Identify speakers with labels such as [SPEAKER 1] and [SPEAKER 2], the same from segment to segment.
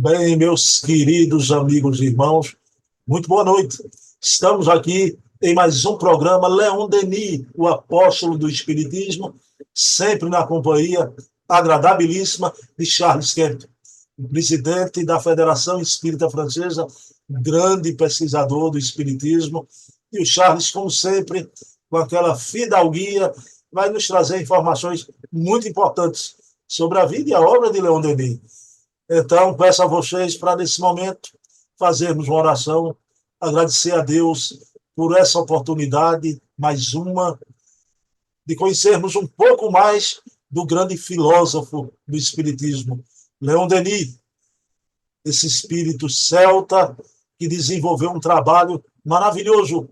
[SPEAKER 1] Bem, meus queridos amigos e irmãos, muito boa noite. Estamos aqui em mais um programa Leon Denis, o apóstolo do Espiritismo, sempre na companhia agradabilíssima de Charles Kemp, o presidente da Federação Espírita Francesa, grande pesquisador do Espiritismo. E o Charles, como sempre, com aquela fidalguia, vai nos trazer informações muito importantes sobre a vida e a obra de Leon Denis. Então, peço a vocês para, nesse momento, fazermos uma oração, agradecer a Deus por essa oportunidade, mais uma, de conhecermos um pouco mais do grande filósofo do Espiritismo, Leon Denis, esse espírito celta que desenvolveu um trabalho maravilhoso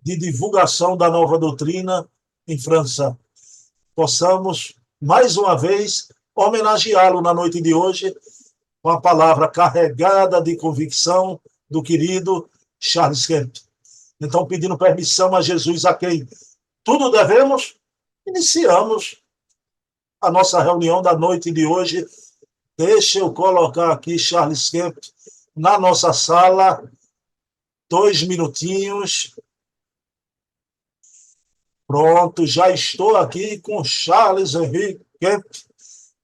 [SPEAKER 1] de divulgação da nova doutrina em França. Possamos, mais uma vez, homenageá-lo na noite de hoje, com a palavra carregada de convicção do querido Charles Kemp. Então, pedindo permissão a Jesus, a quem tudo devemos, iniciamos a nossa reunião da noite de hoje. Deixa eu colocar aqui Charles Kemp na nossa sala. 2 minutinhos. Pronto, já estou aqui com Charles Henrique Kemp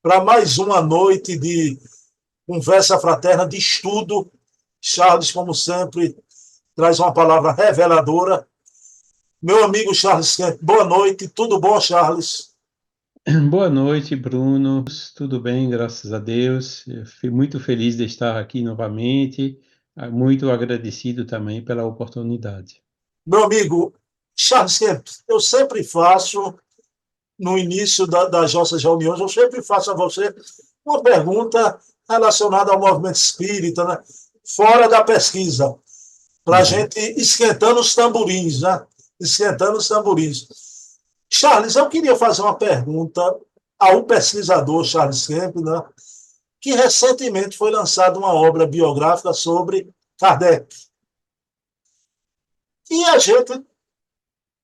[SPEAKER 1] para mais uma noite de conversa fraterna, de estudo. Charles, como sempre, traz uma palavra reveladora. Meu amigo Charles Kemp, boa noite. Tudo bom, Charles?
[SPEAKER 2] Boa noite, Bruno. Tudo bem, graças a Deus. Eu fui muito feliz de estar aqui novamente. Muito agradecido também pela oportunidade.
[SPEAKER 1] Meu amigo Charles Kemp, eu sempre faço, no início das nossas reuniões, eu sempre faço a você uma pergunta relacionada ao movimento espírita, né? Fora da pesquisa, para a
[SPEAKER 2] Uhum.
[SPEAKER 1] gente esquentando os tamborins, né? Esquentando os tamborins. Charles, eu queria fazer uma pergunta ao pesquisador Charles Kemp, né? Que recentemente foi lançada uma obra biográfica sobre Kardec. E a gente,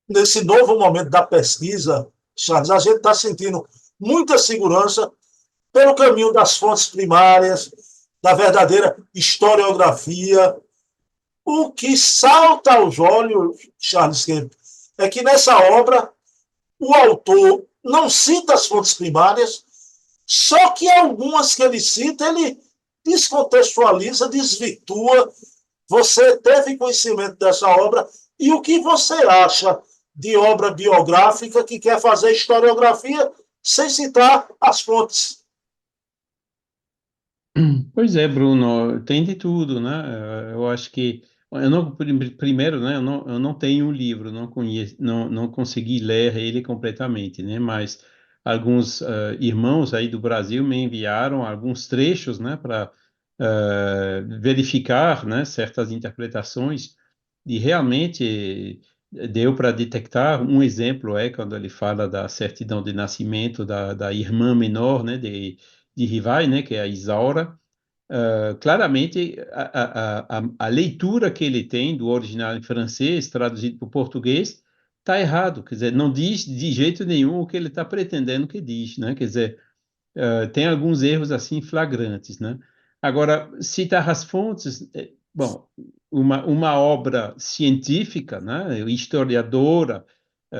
[SPEAKER 1] nesse novo momento da pesquisa, Charles, a gente está sentindo muita segurança pelo caminho das fontes primárias, da verdadeira historiografia. O que salta aos olhos, Charles Kemp, é que nessa obra o autor não cita as fontes primárias, só que algumas que ele cita, ele descontextualiza, desvirtua. Você teve conhecimento dessa obra e o que você acha de obra biográfica que quer fazer historiografia sem citar as fontes?
[SPEAKER 2] Pois é, Bruno, tem de tudo, né? Eu acho que eu não, primeiro, né? Eu não tenho um livro, não conheço, não consegui ler ele completamente, né? Mas alguns irmãos aí do Brasil me enviaram alguns trechos, né? Para verificar, né? Certas interpretações e realmente deu para detectar. Um exemplo é quando ele fala da certidão de nascimento da irmã menor, né? De Rivai, né? Que é a Isaura. Claramente, a leitura que ele tem do original em francês, traduzido para o português, está errado. Quer dizer, não diz de jeito nenhum o que ele está pretendendo que diz, né? Quer dizer, tem alguns erros assim flagrantes, né? Agora, citar as fontes, bom, uma obra científica, né? Historiadora,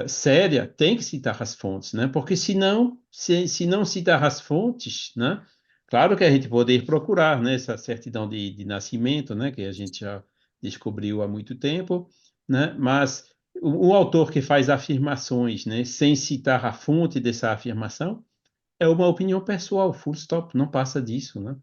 [SPEAKER 2] séria, tem que citar as fontes, né? Porque senão, se não citar as fontes, né? Claro que a gente pode ir procurar, né? Essa certidão de nascimento, né? Que a gente já descobriu há muito tempo, né? Mas o autor que faz afirmações, né? Sem citar a fonte dessa afirmação, é uma opinião pessoal, full stop, não passa disso, né?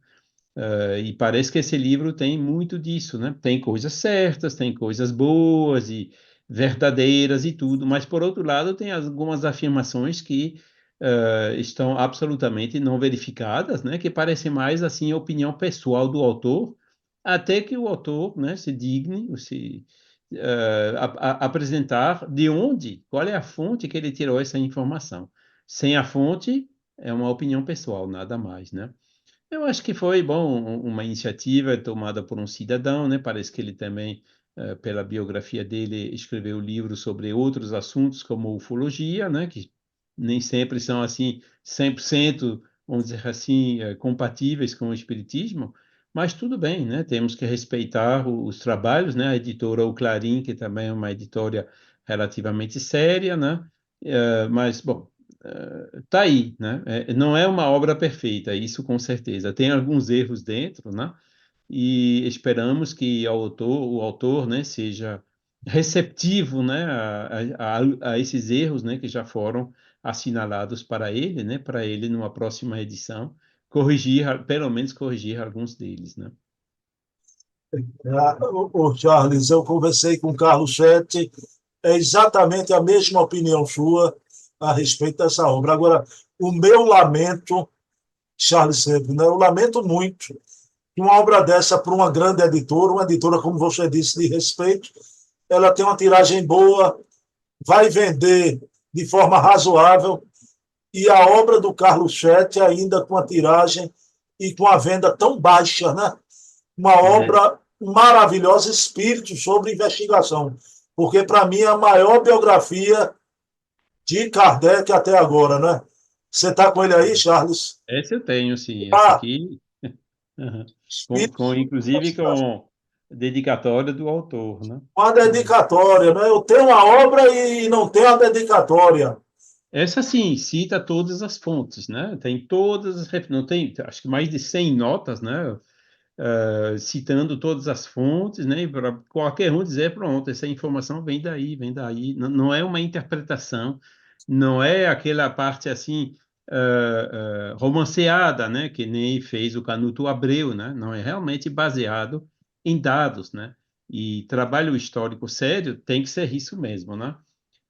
[SPEAKER 2] E parece que esse livro tem muito disso, né? Tem coisas certas, tem coisas boas e verdadeiras e tudo, mas por outro lado tem algumas afirmações que estão absolutamente não verificadas, né? Que parecem mais assim a opinião pessoal do autor, até que o autor, né, se digne, apresentar de onde, qual é a fonte que ele tirou essa informação. Sem a fonte é uma opinião pessoal, nada mais, né? Eu acho que foi bom uma iniciativa tomada por um cidadão, né? Parece que ele também, pela biografia dele, escreveu livros sobre outros assuntos como ufologia, né? Que nem sempre são assim 100%, vamos dizer assim, compatíveis com o espiritismo, mas tudo bem, né? Temos que respeitar os trabalhos, né? A editora O Clarim, que também é uma editora relativamente séria, né? Mas, bom, tá aí, né? Não é uma obra perfeita, isso com certeza. Tem alguns erros dentro, né? E esperamos que o autor, né, seja receptivo, né, a esses erros, né, que já foram assinalados para ele numa próxima edição corrigir, pelo menos corrigir alguns deles, né?
[SPEAKER 1] Charles, eu conversei com o Carlos Chetti, é exatamente a mesma opinião sua a respeito dessa obra. Agora, o meu lamento, Charles sempre, né? Eu lamento muito que uma obra dessa para uma editora, como você disse, de respeito, ela tem uma tiragem boa, vai vender de forma razoável, e a obra do Carlos Chetti ainda com a tiragem e com a venda tão baixa, né? Uma
[SPEAKER 2] É,
[SPEAKER 1] obra maravilhosa, espírito sobre investigação, porque para mim é a maior biografia de Kardec até agora, né? Você está com ele aí, Charles?
[SPEAKER 2] essa eu tenho, sim, essa
[SPEAKER 1] Ah,
[SPEAKER 2] aqui, aham.
[SPEAKER 1] espírito sobre
[SPEAKER 2] Inclusive
[SPEAKER 1] investigação.
[SPEAKER 2] com dedicatória do autor, né?
[SPEAKER 1] Uma
[SPEAKER 2] Uhum.
[SPEAKER 1] dedicatória, né? Eu tenho uma obra e não tenho a dedicatória.
[SPEAKER 2] Essa sim, cita todas as fontes, né? Tem todas as, não tem, acho que mais de 100 notas, né? Citando todas as fontes, né? Para qualquer um dizer, pronto, essa informação vem daí, vem daí. Não, não é uma interpretação, não é aquela parte assim romanceada, né? Que nem fez o Canuto Abreu, né? Não é realmente baseado em dados, né? E trabalho histórico sério tem que ser isso mesmo, né?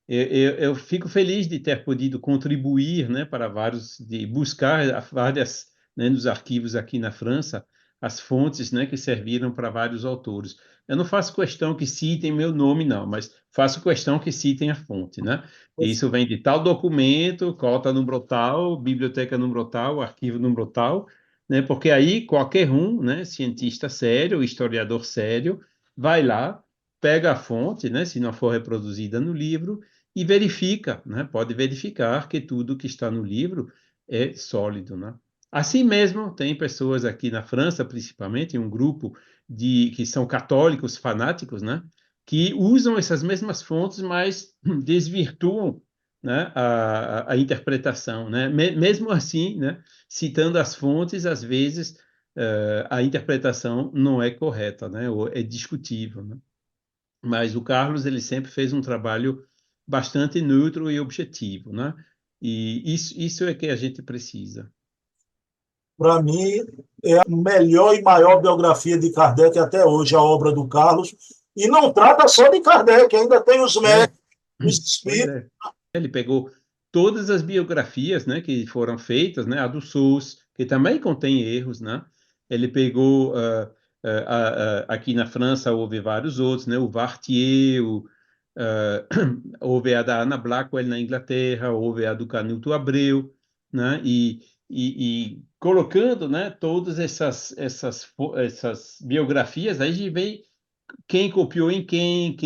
[SPEAKER 2] Eu fico feliz de ter podido contribuir, né, para vários, de buscar várias, né, nos arquivos aqui na França, as fontes, né, que serviram para vários autores. Eu não faço questão que citem meu nome, não, mas faço questão que citem a fonte, né? Isso vem de tal documento, cota número tal, biblioteca número tal, arquivo número tal, né? Porque aí qualquer um, né, cientista sério, historiador sério, vai lá, pega a fonte, né, se não for reproduzida no livro, e verifica, né? Pode verificar que tudo que está no livro é sólido, né? Assim mesmo, tem pessoas aqui na França, principalmente, um grupo que são católicos fanáticos, né? Que usam essas mesmas fontes, mas desvirtuam, né? A interpretação, né? Mesmo assim, né? Citando as fontes, às vezes a interpretação não é correta, né? Ou é discutível, né? Mas o Carlos ele sempre fez um trabalho bastante neutro e objetivo, né? E isso é que a gente precisa.
[SPEAKER 1] Para mim, é a melhor e maior biografia de Kardec até hoje, a obra do Carlos. E não trata só de Kardec, ainda tem os
[SPEAKER 2] É,
[SPEAKER 1] médicos, os
[SPEAKER 2] pois
[SPEAKER 1] espíritos.
[SPEAKER 2] é. Ele pegou todas as biografias, né, que foram feitas, né, a do SUS, que também contém erros, né? Ele pegou aqui na França houve vários outros, né? O Vartier, ah, houve a da Anna Blackwell na Inglaterra, houve a do Canuto Abreu, né? E colocando, né, todas essas biografias, aí vem quem copiou em quem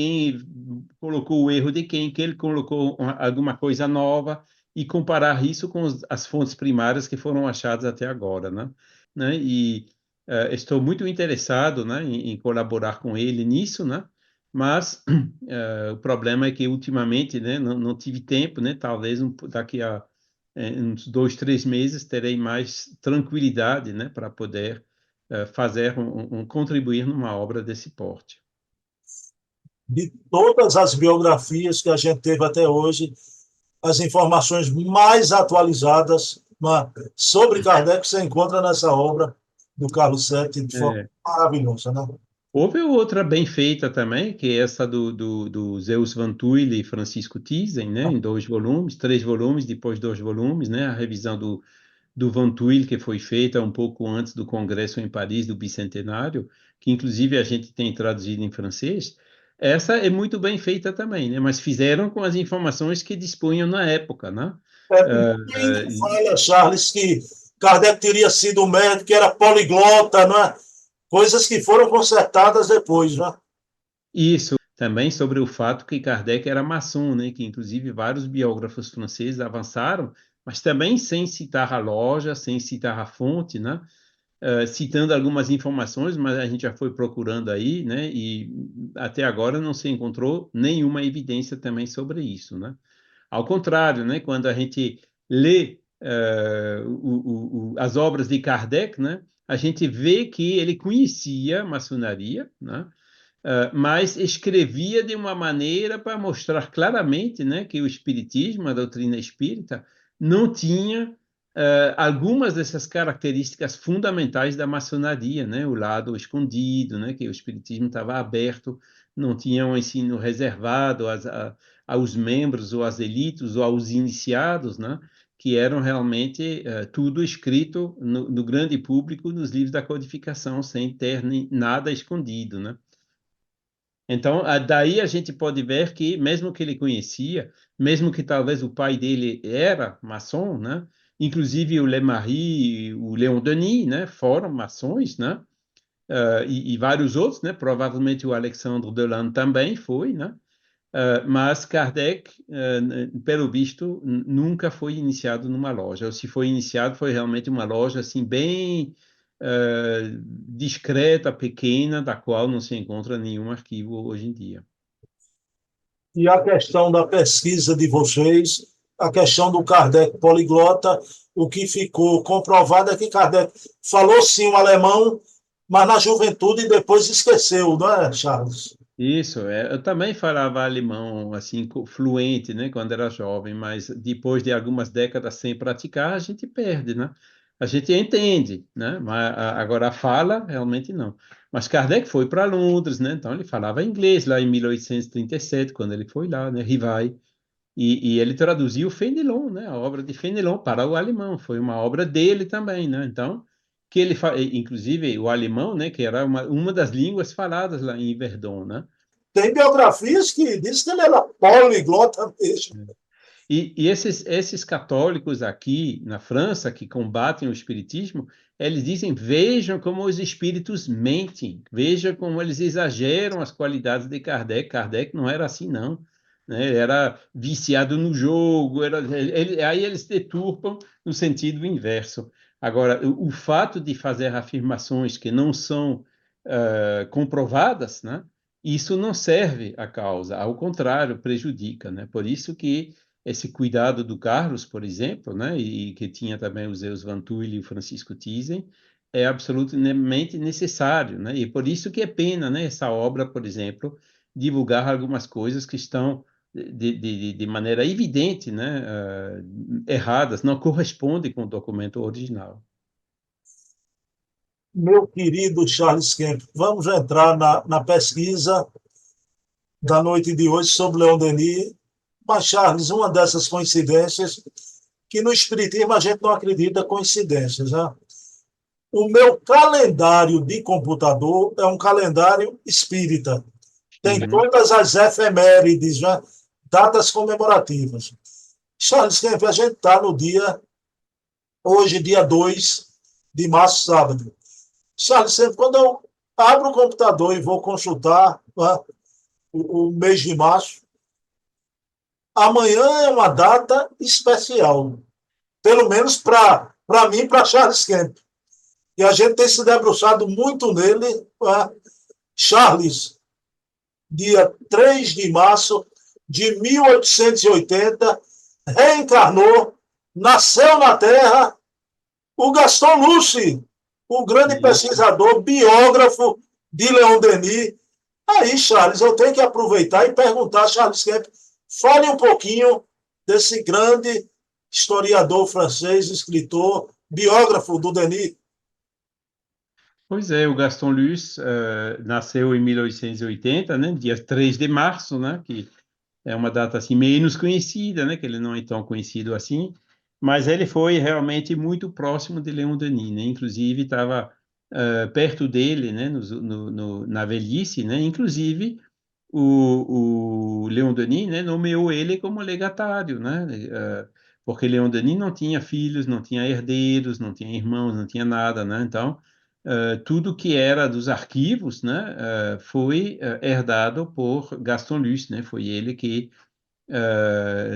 [SPEAKER 2] colocou o erro de quem, que ele colocou alguma coisa nova e comparar isso com as fontes primárias que foram achadas até agora, né? E estou muito interessado, né, em colaborar com ele nisso, né? Mas o problema é que ultimamente, né, não tive tempo, né? Talvez daqui a uns 2, 3 meses terei mais tranquilidade, né, para poder fazer contribuir numa obra desse porte.
[SPEAKER 1] De todas as biografias que a gente teve até hoje, as informações mais atualizadas, né, sobre Kardec você encontra nessa obra do Carlos Sete de forma
[SPEAKER 2] É.
[SPEAKER 1] maravilhosa. Né?
[SPEAKER 2] Houve outra bem feita também, que é essa do Zeus Van Tuyl e Francisco Thyssen, né, em 2 volumes, 3 volumes, depois 2 volumes, né, a revisão do Van Tuyl, que foi feita um pouco antes do Congresso em Paris, do Bicentenário, que inclusive a gente tem traduzido em francês. Essa é muito bem feita também, né, mas fizeram com as informações que dispunham na época, né?
[SPEAKER 1] Quem fala, Charles, que Kardec teria sido um médico que era poliglota, não é? Coisas que foram consertadas depois. Né?
[SPEAKER 2] Isso também sobre o fato que Kardec era maçom, né? Que inclusive vários biógrafos franceses avançaram, mas também sem citar a loja, sem citar a fonte, né? citando algumas informações, mas a gente já foi procurando aí, né? E até agora não se encontrou nenhuma evidência também sobre isso, né? Ao contrário, né? Quando a gente lê as obras de Kardec, né? A gente vê que ele conhecia a maçonaria, né? Mas escrevia de uma maneira para mostrar claramente, né, que o espiritismo, a doutrina espírita, não tinha algumas dessas características fundamentais da maçonaria, né, o lado escondido, né, que o espiritismo estava aberto, não tinha um ensino reservado aos membros ou às elites ou aos iniciados, né, que eram realmente tudo escrito no grande público nos livros da codificação, sem ter nada escondido, né? Então, daí a gente pode ver que, mesmo que ele conhecia, mesmo que talvez o pai dele era maçom, né? Inclusive o Lemarie, o Leon Denis, né? Foram maçons, né? E vários outros, né? Provavelmente o Alexandre Delan também foi, né? Mas Kardec, pelo visto, nunca foi iniciado numa loja. Ou se foi iniciado, foi realmente uma loja assim bem discreta, pequena, da qual não se encontra nenhum arquivo hoje em dia.
[SPEAKER 1] E a questão da pesquisa de vocês, a questão do Kardec poliglota, o que ficou comprovado é que Kardec falou sim o alemão, mas na juventude depois esqueceu, não é, Charles?
[SPEAKER 2] Isso, eu também falava alemão assim fluente, né, quando era jovem, mas depois de algumas décadas sem praticar, a gente perde, né? A gente entende, né? Mas agora a fala realmente não. Mas Kardec foi para Londres, né? Então ele falava inglês lá em 1837, quando ele foi lá, né? Rivai. E ele traduziu Fénelon, né? A obra de Fénelon para o alemão. Foi uma obra dele também, né? Então, que ele, inclusive o alemão, né? Que era uma das línguas faladas lá em Verdun, né?
[SPEAKER 1] Tem biografias que dizem que ele era poliglota mesmo.
[SPEAKER 2] E esses católicos aqui na França que combatem o espiritismo, eles dizem: vejam como os espíritos mentem, vejam como eles exageram as qualidades de Kardec. Kardec não era assim, não. Né? Era viciado no jogo, aí eles deturpam no sentido inverso. Agora, o fato de fazer afirmações que não são comprovadas, né? Isso não serve à causa, ao contrário, prejudica, né? Por isso que esse cuidado do Carlos, por exemplo, né, e que tinha também os Zeus Van Tuyl e o Francisco Thyssen, é absolutamente necessário, né? E por isso que é pena, né, essa obra, por exemplo, divulgar algumas coisas que estão de maneira evidente, né, erradas, não correspondem com o documento original.
[SPEAKER 1] Meu querido Charles Kemp, vamos entrar na pesquisa da noite de hoje sobre Leon Denis. Mas, Charles, uma dessas coincidências, que no Espiritismo a gente não acredita em coincidências, né? O meu calendário de computador é um calendário espírita. Tem
[SPEAKER 2] Uhum.
[SPEAKER 1] todas as efemérides, né? Datas comemorativas. Charles Kemp, a gente está no dia, hoje, dia 2 de março, sábado. Charles Kemp, quando eu abro o computador e vou consultar, né, o mês de março, amanhã é uma data especial, pelo menos para mim e para Charles Kemp. E a gente tem se debruçado muito nele. Né? Charles, dia 3 de março de 1880, reencarnou, nasceu na Terra o Gaston Luce, o grande
[SPEAKER 2] Isso.
[SPEAKER 1] pesquisador, biógrafo de Leon Denis. Aí, Charles, eu tenho que aproveitar e perguntar, Charles Kemp, fale um pouquinho desse grande historiador francês, escritor, biógrafo do Denis.
[SPEAKER 2] Pois é, o Gaston Luz nasceu em 1880, né, dia 3 de março, né, que é uma data assim menos conhecida, né, que ele não é tão conhecido assim, mas ele foi realmente muito próximo de Leon Denis, né, inclusive estava perto dele, né, na velhice, né, inclusive o Leon Denis, né, nomeou ele como legatário, né, porque Leon Denis não tinha filhos, não tinha herdeiros, não tinha irmãos, não tinha nada, né, então tudo que era dos arquivos, né, foi herdado por Gaston Lus, né, foi ele que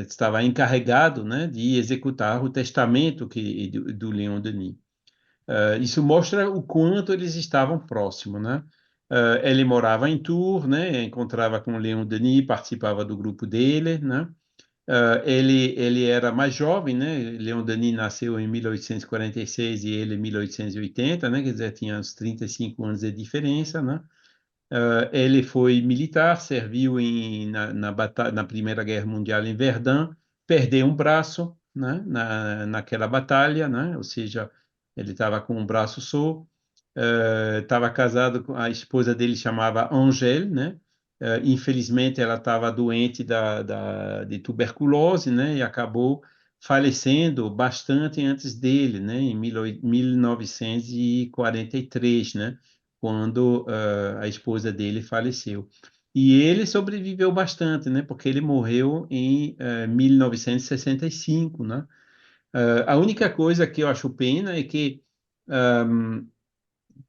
[SPEAKER 2] estava encarregado, né, de executar o testamento do Leon Denis. Isso mostra o quanto eles estavam próximos, né? Ele morava em Tours, né? Encontrava com Leon Denis, participava do grupo dele, né? Ele era mais jovem, né? Leon Denis nasceu em 1846 e ele em 1880, né? Quer dizer, tinha uns 35 anos de diferença, né? Ele foi militar, serviu na Primeira Guerra Mundial em Verdun, perdeu um braço, né? Naquela batalha, né? Ou seja, ele estava com um braço só. Estava casado com a esposa dele, chamava Angèle, né? Infelizmente, ela estava doente de tuberculose, né? E acabou falecendo bastante antes dele, né? Em 1943, né? Quando a esposa dele faleceu. E ele sobreviveu bastante, né? Porque ele morreu em 1965, né? A única coisa que eu acho pena é que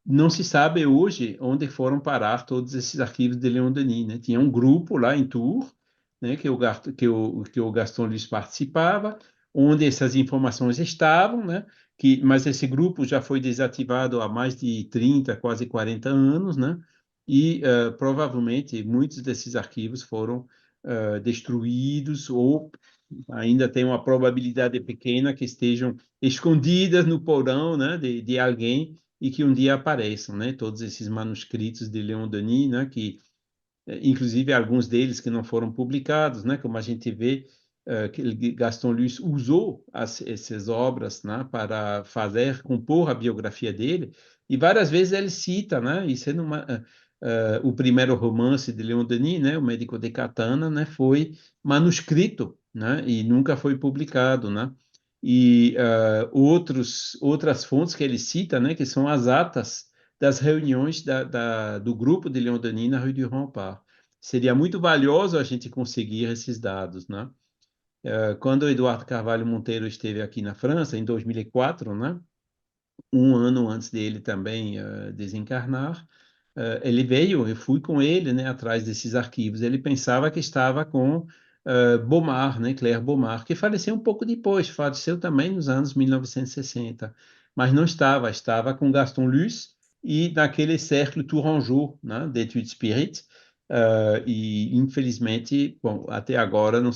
[SPEAKER 2] não se sabe hoje onde foram parar todos esses arquivos de Leon Denis, né? Tinha um grupo lá em Tours, né, que o Gaston Luiz participava, onde essas informações estavam, né? Mas esse grupo já foi desativado há mais de 30, quase 40 anos, né? E provavelmente muitos desses arquivos foram destruídos ou ainda tem uma probabilidade pequena que estejam escondidas no porão, né, de alguém e que um dia apareçam, né, todos esses manuscritos de Leon Denis, né, que inclusive alguns deles que não foram publicados, né, como a gente vê que Gaston Luis usou essas obras, né, para compor a biografia dele, e várias vezes ele cita, né, isso é o primeiro romance de Leon Denis, né, o Médico de Catana, né, foi manuscrito, né, e nunca foi publicado, né, e outras fontes que ele cita, né, que são as atas das reuniões do grupo de Leon Denis na Rue du Rempart. Seria muito valioso a gente conseguir esses dados, né? Quando o Eduardo Carvalho Monteiro esteve aqui na França, em 2004, né? Um ano antes dele também desencarnar, ele veio, eu fui com ele, né, atrás desses arquivos. Ele pensava que estava com Beaumard, né, Claire Beaumard, que faleceu um pouco depois, faleceu também nos anos 1960, mas não estava com Gaston Luce e naquele cercle Tourangeau, né, d'Études Spirites, e infelizmente, bom, até agora não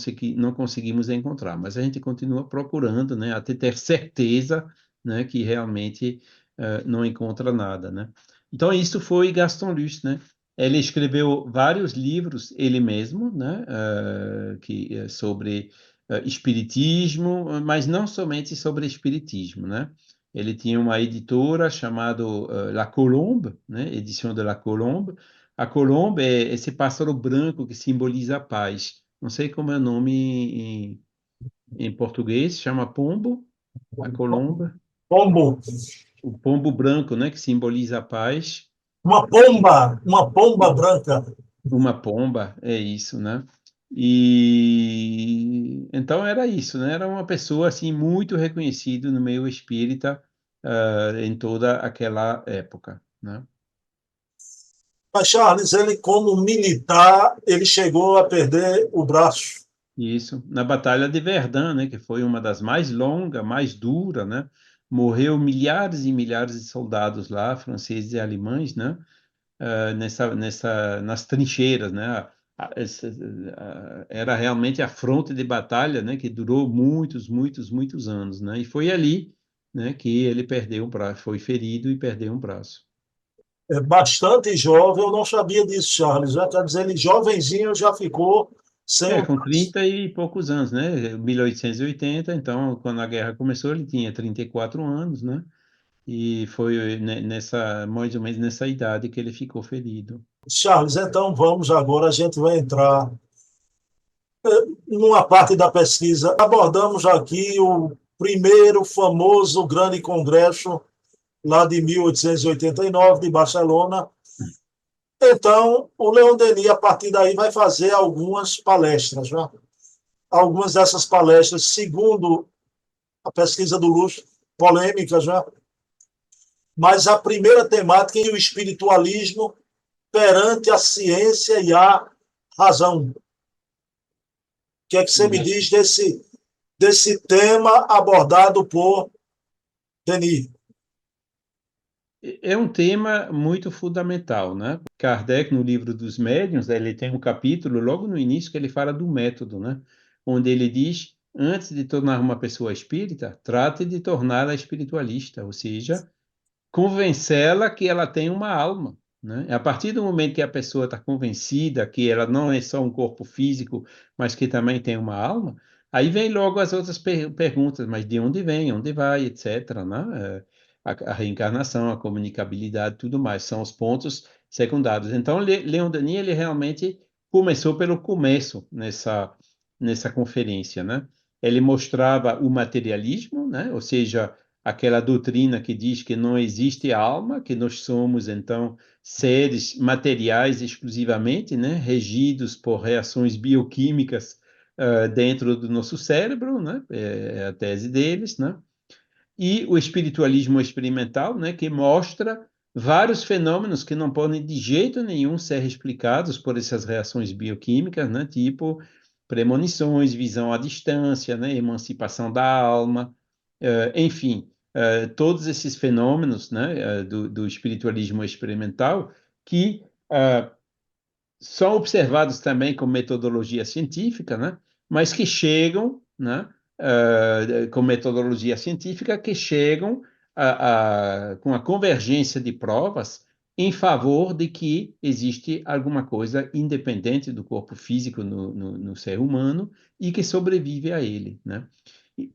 [SPEAKER 2] conseguimos encontrar, mas a gente continua procurando, né, até ter certeza, né, que realmente não encontra nada, né? Então, isso foi Gaston Luce, né? Ele escreveu vários livros, ele mesmo, né? Sobre espiritismo, mas não somente sobre espiritismo, né? Ele tinha uma editora chamada La Colombe, né? Edição de La Colombe. A colombe é esse pássaro branco que simboliza a paz. Não sei como é o nome em português, chama pombo, a colombe.
[SPEAKER 1] Pombo,
[SPEAKER 2] O pombo branco, né, que simboliza a paz.
[SPEAKER 1] uma pomba branca.
[SPEAKER 2] Uma pomba, é isso, né? E então era isso, né? Era uma pessoa assim muito reconhecida no meio espírita em toda aquela época, né?
[SPEAKER 1] Mas, Charles, ele, como militar, ele chegou a perder o braço.
[SPEAKER 2] Isso, na Batalha de Verdun, né, que foi uma das mais longas, mais duras, né? Morreu milhares e milhares de soldados lá, franceses e alemães, né? Nas trincheiras, né? Era realmente a fronte de batalha, né? Que durou muitos, muitos, muitos anos, né? E foi ali, né? Que ele perdeu um braço, foi ferido e perdeu um braço.
[SPEAKER 1] É bastante jovem, eu não sabia disso, Charles. Já está dizendo, ele jovenzinho já ficou sem o
[SPEAKER 2] Com
[SPEAKER 1] braço.
[SPEAKER 2] 30 e poucos anos, né? 1880, então, quando a guerra começou, ele tinha 34 anos, né? E foi mais ou menos nessa idade que ele ficou ferido.
[SPEAKER 1] Charles, então vamos agora, a gente vai entrar numa parte da pesquisa. Abordamos aqui o primeiro famoso grande congresso lá de 1889 de Barcelona. Então, o Leon Denis, a partir daí, vai fazer algumas palestras. Né? Algumas dessas palestras, segundo a pesquisa do Lúcio, polêmicas, né? Mas a primeira temática é o espiritualismo perante a ciência e a razão. O que é que você me
[SPEAKER 2] Isso.
[SPEAKER 1] diz desse tema abordado por Denis?
[SPEAKER 2] é um tema muito fundamental, né? Kardec, no livro dos Médiuns, ele tem um capítulo logo no início que ele fala do método, né? Onde ele diz, antes de tornar uma pessoa espírita, trate de torná-la espiritualista, ou seja, convencê-la que ela tem uma alma, né? A partir do momento que a pessoa está convencida que ela não é só um corpo físico, mas que também tem uma alma, aí vem logo as outras perguntas, mas de onde vem, onde vai, etc., né? A reencarnação, a comunicabilidade, tudo mais, são os pontos secundários. Então, Leon Denis, ele realmente começou pelo começo nessa conferência, né? Ele mostrava o materialismo, né? Ou seja, aquela doutrina que diz que não existe alma, que nós somos, então, seres materiais exclusivamente, né, regidos por reações bioquímicas dentro do nosso cérebro, né, é a tese deles, né, e o espiritualismo experimental, né, que mostra vários fenômenos que não podem de jeito nenhum ser explicados por essas reações bioquímicas, né, tipo premonições, visão à distância, né, emancipação da alma, enfim, todos esses fenômenos, né, do espiritualismo experimental que são observados também com metodologia científica, né, mas que chegam, né, com metodologia científica, que chegam com a convergência de provas em favor de que existe alguma coisa independente do corpo físico no ser humano e que sobrevive a ele, né?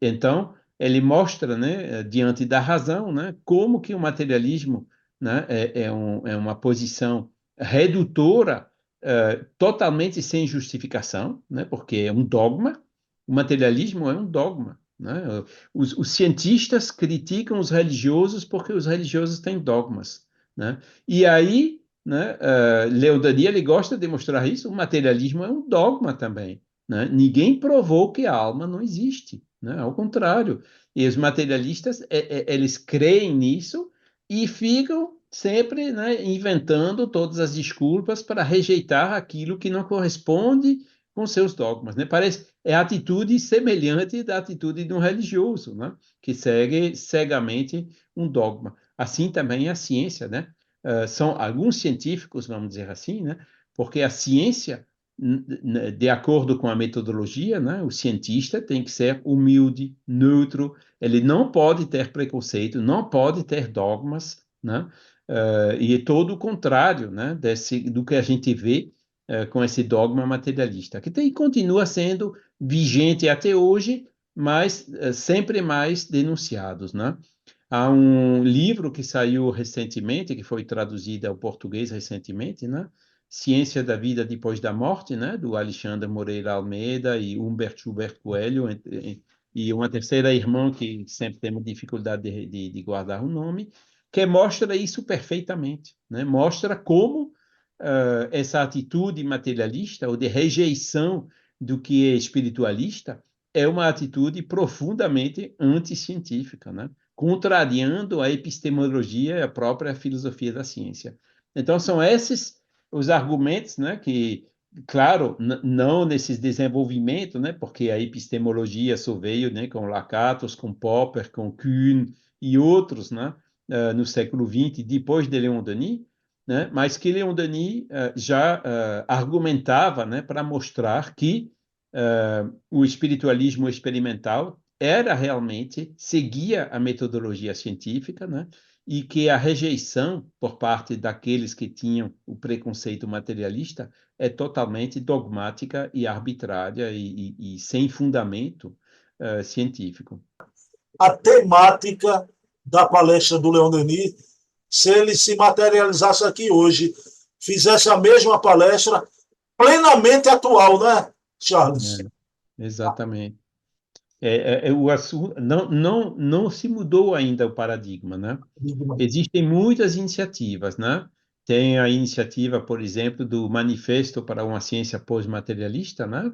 [SPEAKER 2] Então, ele mostra, né, diante da razão, né, como que o materialismo, né, é uma posição redutora, totalmente sem justificação, né, porque é um dogma. O materialismo é um dogma, né? Os cientistas criticam os religiosos porque os religiosos têm dogmas, né? E aí, né, Leon Denis, ele gosta de mostrar isso, o materialismo é um dogma também, né? Ninguém provou que a alma não existe, né? Ao contrário, e os materialistas, eles creem nisso e ficam sempre, né, inventando todas as desculpas para rejeitar aquilo que não corresponde com seus dogmas, né? Parece é a atitude semelhante da atitude de um religioso, né? Que segue cegamente um dogma. Assim também é a ciência, né? São alguns científicos, vamos dizer assim, né? Porque a ciência, de acordo com a metodologia, né? O cientista tem que ser humilde, neutro, ele não pode ter preconceito, não pode ter dogmas, né? E é todo o contrário, né? Do que a gente vê com esse dogma materialista, que continua sendo vigente até hoje, mas sempre mais denunciados, né? Há um livro que saiu recentemente, que foi traduzido ao português recentemente, né? Ciência da Vida Depois da Morte, né? Do Alexandre Moreira Almeida e Humberto Gilberto Coelho, e uma terceira irmã que sempre temos dificuldade de guardar o nome, que mostra isso perfeitamente, né? Mostra como essa atitude materialista ou de rejeição do que é espiritualista é uma atitude profundamente anticientífica, né? Contrariando a epistemologia e a própria filosofia da ciência. Então, são esses os argumentos, né, que, claro, não nesses desenvolvimentos, né, porque a epistemologia só veio, né, com Lakatos, com Popper, com Kuhn e outros, né, no século XX, depois de Leon Denis, né, mas que Leon Denis já argumentava, né, para mostrar que o espiritualismo experimental era realmente, seguia a metodologia científica, né? E que a rejeição por parte daqueles que tinham o preconceito materialista é totalmente dogmática e arbitrária e sem fundamento científico.
[SPEAKER 1] A temática da palestra do Leon Denis, se ele se materializasse aqui hoje, fizesse a mesma palestra plenamente atual, né, Charles?
[SPEAKER 2] Exatamente. O assunto não se mudou ainda o paradigma, né? Existem muitas iniciativas, né? Tem a iniciativa, por exemplo, do Manifesto para uma Ciência Pós-Materialista, né?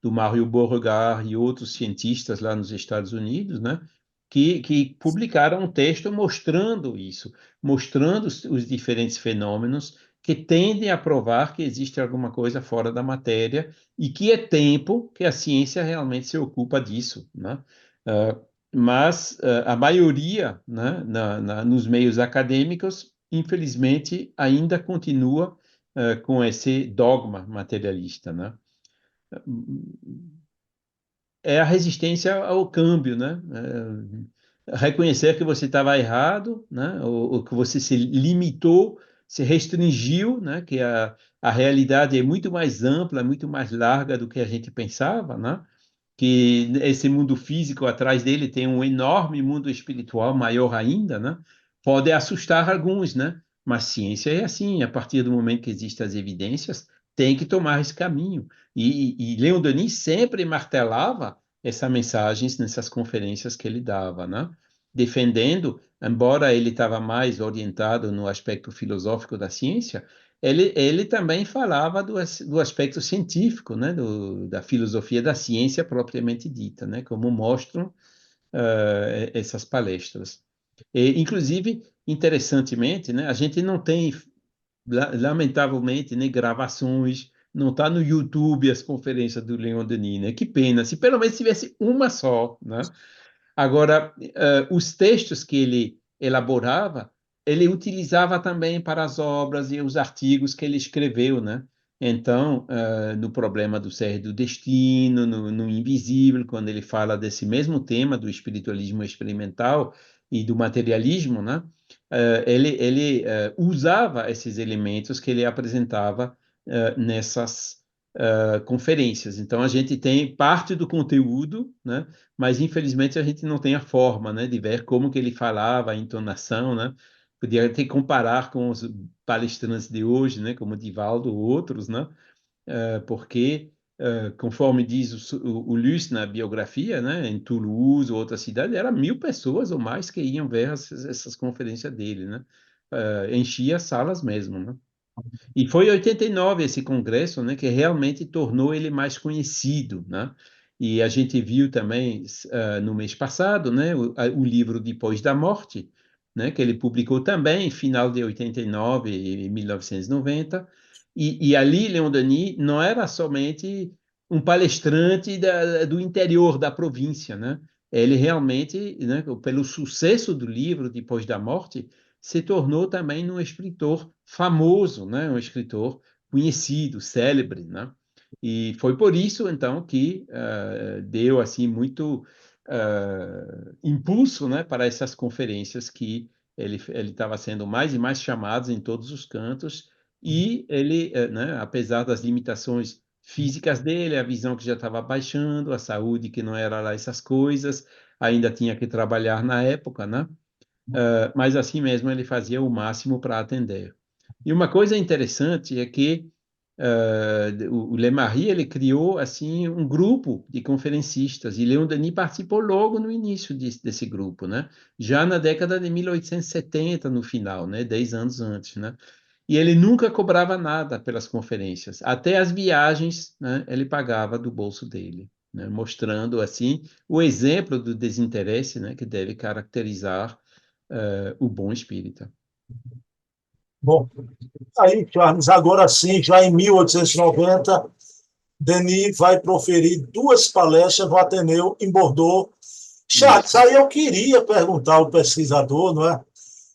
[SPEAKER 2] Do Mario Beauregard e outros cientistas lá nos Estados Unidos, né? Que publicaram um texto mostrando isso, mostrando os diferentes fenômenos que tendem a provar que existe alguma coisa fora da matéria e que é tempo que a ciência realmente se ocupa disso, né? mas a maioria, né, nos meios acadêmicos, infelizmente, ainda continua com esse dogma materialista, né? É a resistência ao câmbio, né? Reconhecer que você estava errado, né? Ou que você se limitou, se restringiu, né? Que a realidade é muito mais ampla, muito mais larga do que a gente pensava, né? Que esse mundo físico atrás dele tem um enorme mundo espiritual maior ainda, né? Pode assustar alguns, né? Mas ciência é assim, a partir do momento que existem as evidências, tem que tomar esse caminho. E Leon Denis sempre martelava essas mensagens nessas conferências que ele dava, né? Defendendo, embora ele estava mais orientado no aspecto filosófico da ciência, ele também falava do aspecto científico, né, da filosofia da ciência propriamente dita, né, como mostram essas palestras. E, inclusive, interessantemente, né, a gente não tem, lamentavelmente, né, gravações, não está no YouTube as conferências do Leon Denis, né? Que pena, se pelo menos tivesse uma só, né? Agora, os textos que ele elaborava, ele utilizava também para as obras e os artigos que ele escreveu, né? Então, no problema do ser e do destino, no invisível, quando ele fala desse mesmo tema do espiritualismo experimental e do materialismo, né? Ele usava esses elementos que ele apresentava nessas conferências. Então, a gente tem parte do conteúdo, né? Mas infelizmente a gente não tem a forma, né, de ver como que ele falava, a entonação, né? Podia até comparar com os palestrantes de hoje, né, como Divaldo ou outros, né? Porque conforme diz o Luce na biografia, né, em Toulouse ou outra cidade, era 1.000 pessoas ou mais que iam ver essas conferências dele, né? Enchia as salas mesmo, né? E foi em 89 esse congresso, né, que realmente tornou ele mais conhecido, né? E a gente viu também no mês passado, né, o livro Depois da Morte, né, que ele publicou também em final de 89 e 1990. E ali Leon Denis não era somente um palestrante do interior da província, né? Ele realmente, né, pelo sucesso do livro Depois da Morte, se tornou também um escritor famoso, né? Um escritor conhecido, célebre, né? E foi por isso, então, que deu assim muito impulso, né, para essas conferências que ele estava sendo mais e mais chamado em todos os cantos e ele, né, apesar das limitações físicas dele, a visão que já estava baixando, a saúde que não era lá essas coisas, ainda tinha que trabalhar na época, né? Mas assim mesmo ele fazia o máximo para atender. E uma coisa interessante é que o Lemarie ele criou assim um grupo de conferencistas e Leon Denis participou logo no início desse grupo, né? Já na década de 1870 no final, né? 10 anos antes, né? E ele nunca cobrava nada pelas conferências, até as viagens, né? Ele pagava do bolso dele, né? Mostrando assim o exemplo do desinteresse, né? Que deve caracterizar o bom espírita.
[SPEAKER 1] Bom, aí, Charles, agora sim, já em 1890, Denis vai proferir duas palestras no Ateneu, em Bordeaux. Charles,
[SPEAKER 2] Isso.
[SPEAKER 1] aí eu queria perguntar ao pesquisador, não é?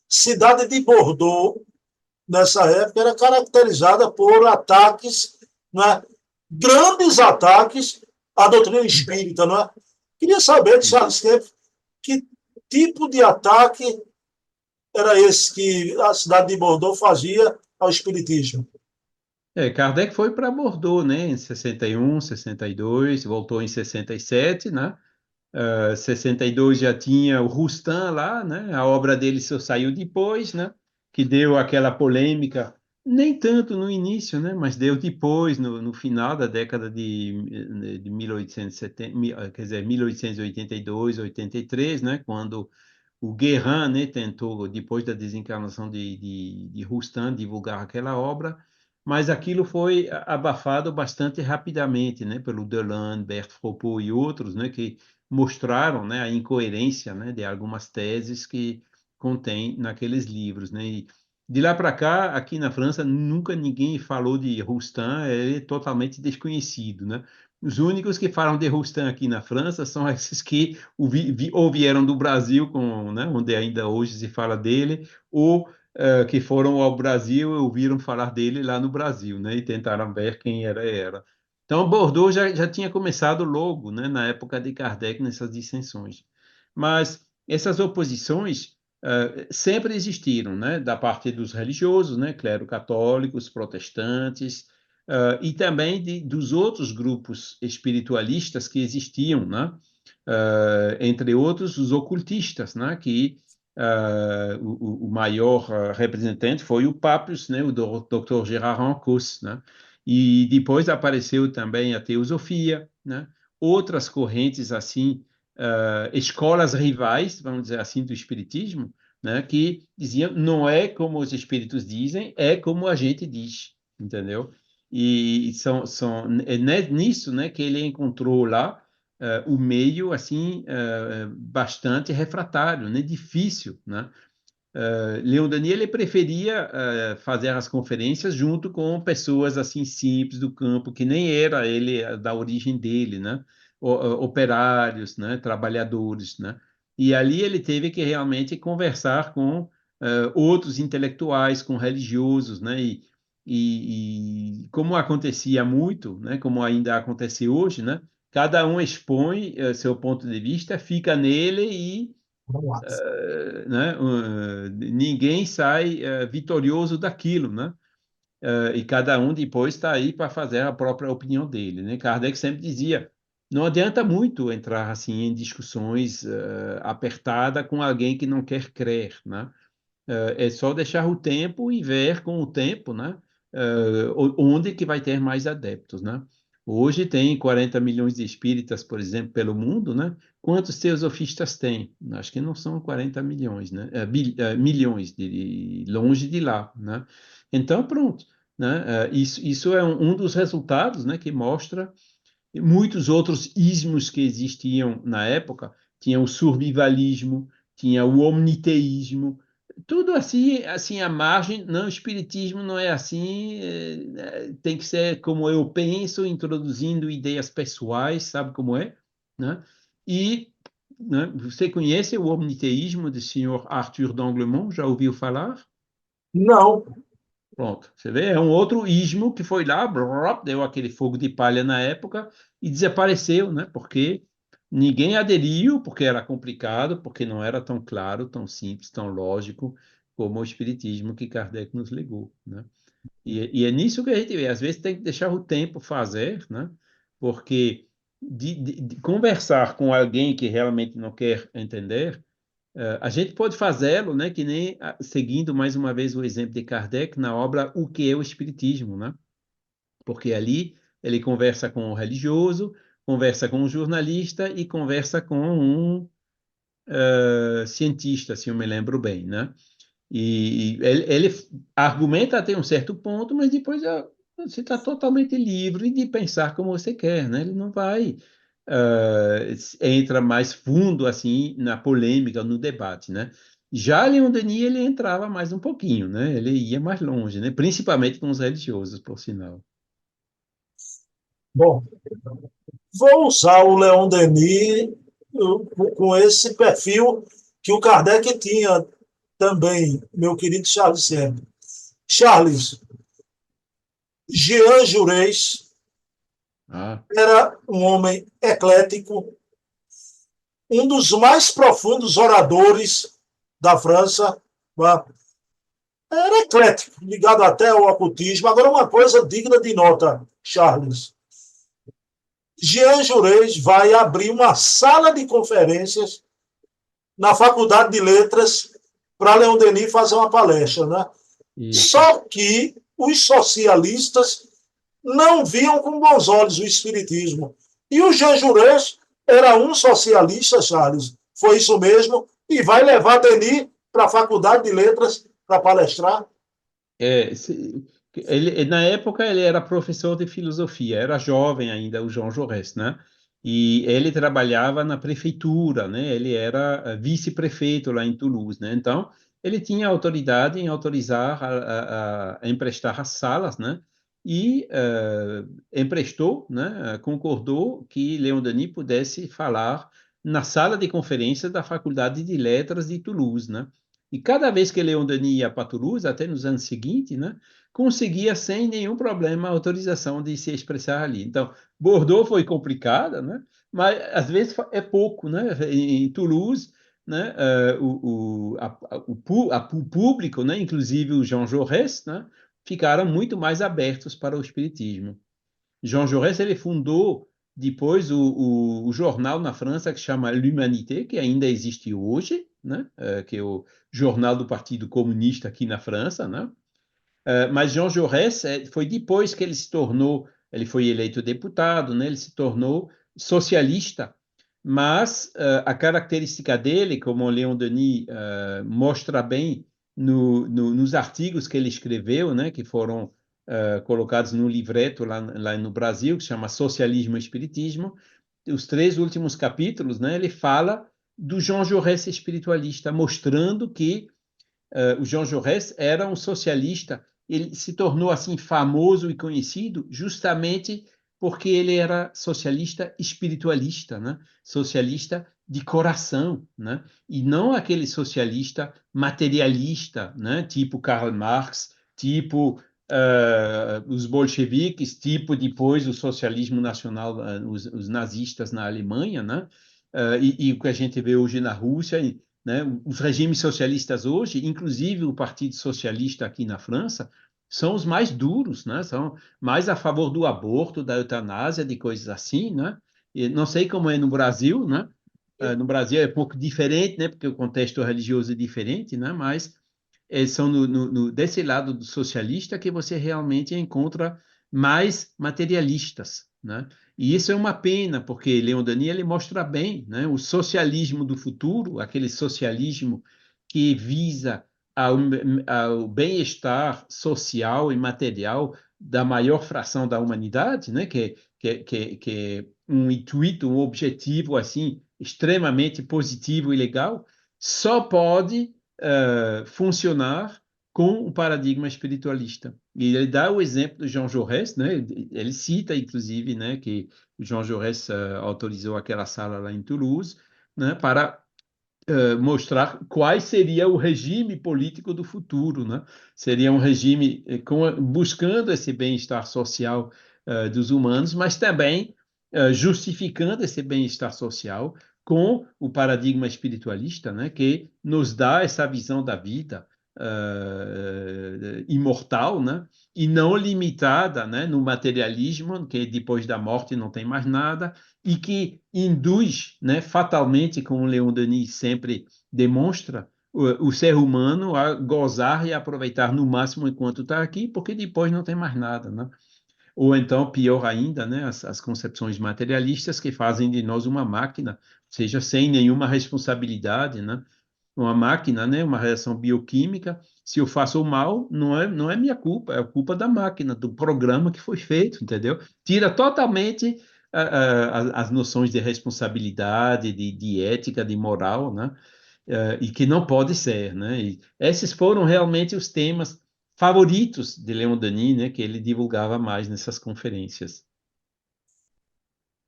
[SPEAKER 1] Cidade de Bordeaux, nessa época, era caracterizada por ataques, não é? Grandes ataques à doutrina espírita, não é? Queria saber de Charles Kemp que tipo de ataque era esse que a cidade de Bordeaux fazia ao espiritismo.
[SPEAKER 2] Kardec foi para Bordeaux, né, em 61, 62, voltou em 67, né? 62 já tinha o Roustan lá, né? A obra dele só saiu depois, né? Que deu aquela polêmica, nem tanto no início, né? Mas deu depois, no final da década de 1870, quer dizer, 1882, 83, né? Quando o Guérin, né, tentou, depois da desencarnação de Roustan, divulgar aquela obra, mas aquilo foi abafado bastante rapidamente, né, pelo Delane, Berthe Fropeau e outros, né, que mostraram, né, a incoerência, né, de algumas teses que contém naqueles livros, né, De lá para cá, aqui na França, nunca ninguém falou de Roustan, ele é totalmente desconhecido, né? Os únicos que falam de Roustan aqui na França são esses que ou vieram do Brasil, né, onde ainda hoje se fala dele, ou que foram ao Brasil e ouviram falar dele lá no Brasil, né? E tentaram ver quem era. Então, Bordeaux já tinha começado logo, né, na época de Kardec, nessas dissensões. Mas essas oposições sempre existiram, né, da parte dos religiosos, né, clero católicos, protestantes, e também dos outros grupos espiritualistas que existiam, né, entre outros os ocultistas, né, que o maior representante foi o Papius, né, o Dr. Gerard Encausse, né, e depois apareceu também a teosofia, né, outras correntes assim, escolas rivais, vamos dizer assim, do espiritismo, né, que diziam não é como os espíritos dizem, é como a gente diz, entendeu? E é nisso, né, que ele encontrou lá o meio assim bastante refratário, né, difícil, né? Leon Denis ele preferia fazer as conferências junto com pessoas assim simples do campo que nem era ele da origem dele, né? Operários, né? Trabalhadores, né? E ali ele teve que realmente conversar com outros intelectuais, com religiosos, né? E como acontecia muito, né? Como ainda acontece hoje, né? Cada um expõe seu ponto de vista, fica nele e
[SPEAKER 1] Vamos lá.
[SPEAKER 2] né, ninguém sai vitorioso daquilo, né? E cada um depois está aí para fazer a própria opinião dele, né? Kardec sempre dizia, não adianta muito entrar assim em discussões apertadas com alguém que não quer crer, né? É só deixar o tempo e ver com o tempo, né? Onde que vai ter mais adeptos, né? Hoje tem 40 milhões de espíritas, por exemplo, pelo mundo, né? Quantos teosofistas tem? Acho que não são 40 milhões, né? Milhões, longe de lá, né? Então, pronto, né? Isso é um dos resultados, né? Que mostra muitos outros ismos que existiam na época. Tinha o survivalismo, tinha o omniteísmo, tudo assim à margem. Não, o espiritismo não é assim, tem que ser como eu penso, introduzindo ideias pessoais, sabe como é, né? E né, você conhece o omniteísmo do senhor Arthur d'Anglemont? Já ouviu falar?
[SPEAKER 1] Não,
[SPEAKER 2] Pronto, você vê, é um outro ismo que foi lá, deu aquele fogo de palha na época e desapareceu, né? Porque ninguém aderiu, porque era complicado, porque não era tão claro, tão simples, tão lógico como o espiritismo que Kardec nos legou, né? E é nisso que a gente vê. Às vezes tem que deixar o tempo fazer, né? Porque de conversar com alguém que realmente não quer entender, a gente pode fazê-lo, né, que nem seguindo mais uma vez o exemplo de Kardec na obra O que é o Espiritismo, né? Porque ali ele conversa com o religioso, conversa com um jornalista e conversa com um cientista, se eu me lembro bem, né? E ele argumenta até um certo ponto, mas depois você está totalmente livre de pensar como você quer, né? Ele não vai entra mais fundo assim na polêmica, no debate, né? Já Leon Denis ele entrava mais um pouquinho, né? Ele ia mais longe, né? Principalmente com os religiosos, por sinal.
[SPEAKER 1] bom, vou usar o Leon Denis com esse perfil que o Kardec tinha também, meu querido Charles sempre. Charles, Jean Jaurès
[SPEAKER 2] Ah,
[SPEAKER 1] era um homem eclético, um dos mais profundos oradores da França. Era eclético, ligado até ao ocultismo. Agora, uma coisa digna de nota, Charles. Jean Jaurès vai abrir uma sala de conferências na Faculdade de Letras para Leon Denis fazer uma palestra. Né?
[SPEAKER 2] isso.
[SPEAKER 1] Só que os socialistas não viam com bons olhos o espiritismo. E o Jean Jaurès era um socialista, Charles. Foi isso mesmo. E vai levar Denis para a Faculdade de Letras para palestrar.
[SPEAKER 2] Na época ele era professor de filosofia, era jovem ainda, o Jean Jaurès, né? E ele trabalhava na prefeitura, né? Ele era vice-prefeito lá em Toulouse, né? Então, ele tinha autoridade em autorizar a emprestar as salas, né? E emprestou, né? Concordou que Leon Denis pudesse falar na sala de conferências da Faculdade de Letras de Toulouse, né? E cada vez que Leon Denis ia para Toulouse, até nos anos seguintes, né? Conseguia sem nenhum problema a autorização de se expressar ali. Então, Bordeaux foi complicada, né? Mas às vezes é pouco, né? Em Toulouse, né? O público, né? Inclusive o Jean Jaurès, né? Ficaram muito mais abertos para o espiritismo. Jean Jaurès ele fundou depois o jornal na França que chama L'Humanité, que ainda existe hoje, né? Que é o jornal do Partido Comunista aqui na França, né? Mas Jean Jaurès foi depois que ele se tornou, ele foi eleito deputado, né? Ele se tornou socialista, mas a característica dele, como o Leon Denis mostra bem nos artigos que ele escreveu, né? Que foram colocados no livreto lá no Brasil, que se chama Socialismo e Espiritismo, os 3 últimos capítulos, né? Ele fala do Jean Jaurès espiritualista, mostrando que o Jean Jaurès era um socialista. Ele se tornou assim famoso e conhecido justamente porque ele era socialista espiritualista, né? Socialista de coração, né? E não aquele socialista materialista, né? Tipo Karl Marx, tipo os bolcheviques, tipo depois o socialismo nacional, os nazistas na Alemanha, né? E o que a gente vê hoje na Rússia, né? Os regimes socialistas hoje, inclusive o Partido Socialista aqui na França, são os mais duros, né? São mais a favor do aborto, da eutanásia, de coisas assim, né? E não sei como é no Brasil, né? No Brasil é um pouco diferente, né? Porque o contexto religioso é diferente, né? Mas são desse lado do socialista que você realmente encontra mais materialistas, né? E isso é uma pena, porque Leon Denis ele mostra bem, né, o socialismo do futuro, aquele socialismo que visa ao bem-estar social e material da maior fração da humanidade, né, que é um intuito, um objetivo assim extremamente positivo e legal, só pode funcionar com o paradigma espiritualista. E ele dá o exemplo do Jean Jaurès, né? Ele cita, inclusive, né, que o Jean Jaurès autorizou aquela sala lá em Toulouse, né, para mostrar qual seria o regime político do futuro, né? Seria um regime buscando esse bem-estar social dos humanos, mas também justificando esse bem-estar social com o paradigma espiritualista, né? Que nos dá essa visão da vida imortal, né? E não limitada, né? No materialismo, que depois da morte não tem mais nada, e que induz, né, fatalmente, como Leon Denis sempre demonstra, o ser humano a gozar e aproveitar no máximo enquanto está aqui, porque depois não tem mais nada, né? Ou então, pior ainda, né, as concepções materialistas que fazem de nós uma máquina, ou seja, sem nenhuma responsabilidade, né? Uma máquina, né, uma reação bioquímica, se eu faço o mal, não é minha culpa, é a culpa da máquina, do programa que foi feito, entendeu? Tira totalmente as noções de responsabilidade, de ética, de moral, né? E que não pode ser, né? E esses foram realmente os temas favoritos de Leon Denis, né? Que ele divulgava mais nessas conferências.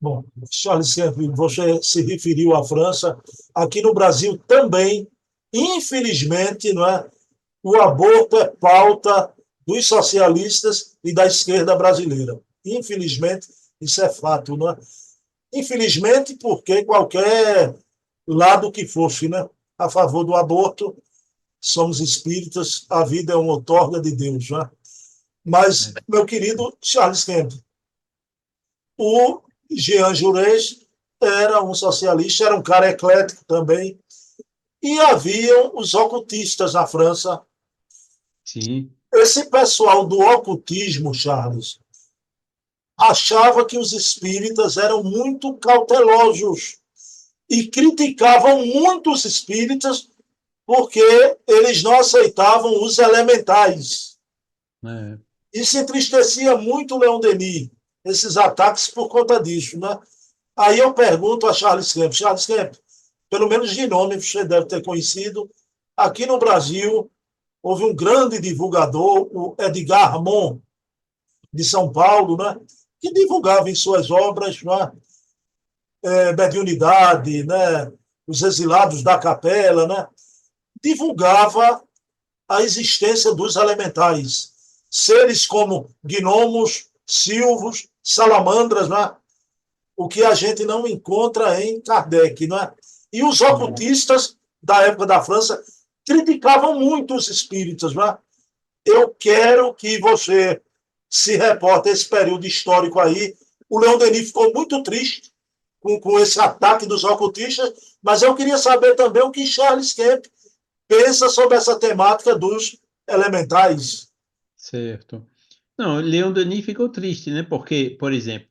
[SPEAKER 1] Bom, Charles, você se referiu à França. Aqui no Brasil também, infelizmente, não é? O aborto é pauta dos socialistas e da esquerda brasileira. Infelizmente, isso é fato, não é? Infelizmente, porque qualquer lado que fosse, né, a favor do aborto, somos espíritas, a vida é uma outorga de Deus, né? Mas, meu querido Charles Kemp, o Jean Jaurès era um socialista, era um cara eclético também, e haviam os ocultistas na França.
[SPEAKER 2] Sim.
[SPEAKER 1] Esse pessoal do ocultismo, Charles, achava que os espíritas eram muito cautelosos e criticavam muito os espíritas porque eles não aceitavam os elementais.
[SPEAKER 2] É.
[SPEAKER 1] Isso entristecia muito o Leon Denis, esses ataques por conta disso, né? Aí eu pergunto a Charles Kemp, pelo menos de nome você deve ter conhecido, Aqui no Brasil, houve um grande divulgador, o Edgar Ramon, de São Paulo, né, que divulgava em suas obras, né, Mediunidade, né, Os Exilados da Capela, né, divulgava a existência dos elementais, seres como gnomos, silvos, salamandras, né, o que a gente não encontra em Kardec. Né? E os ocultistas da época da França criticavam muito os espíritos. Né? Eu quero que você se reporte a esse período histórico aí. O Leon Denis ficou muito triste com esse ataque dos ocultistas, mas eu queria saber também o que Charles Kemp pensa sobre essa temática dos elementais.
[SPEAKER 2] Certo. Não, Leon Denis ficou triste, né? Porque, por exemplo,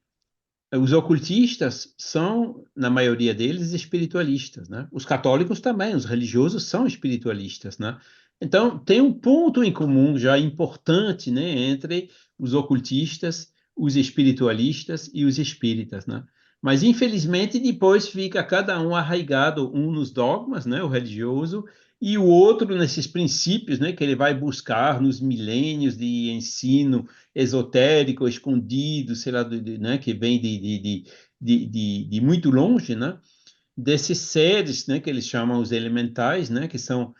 [SPEAKER 2] os ocultistas são, na maioria deles, espiritualistas, né? Os católicos também, os religiosos são espiritualistas, né? Então, tem um ponto em comum já importante, né, entre os ocultistas, os espiritualistas e os espíritas, né? Mas, infelizmente, depois fica cada um arraigado, um nos dogmas, né, o religioso, e o outro nesses princípios, né, que ele vai buscar nos milênios de ensino esotérico, escondido, sei lá, né, que vem de muito longe, né, desses seres, né, que eles chamam os elementais, né, que são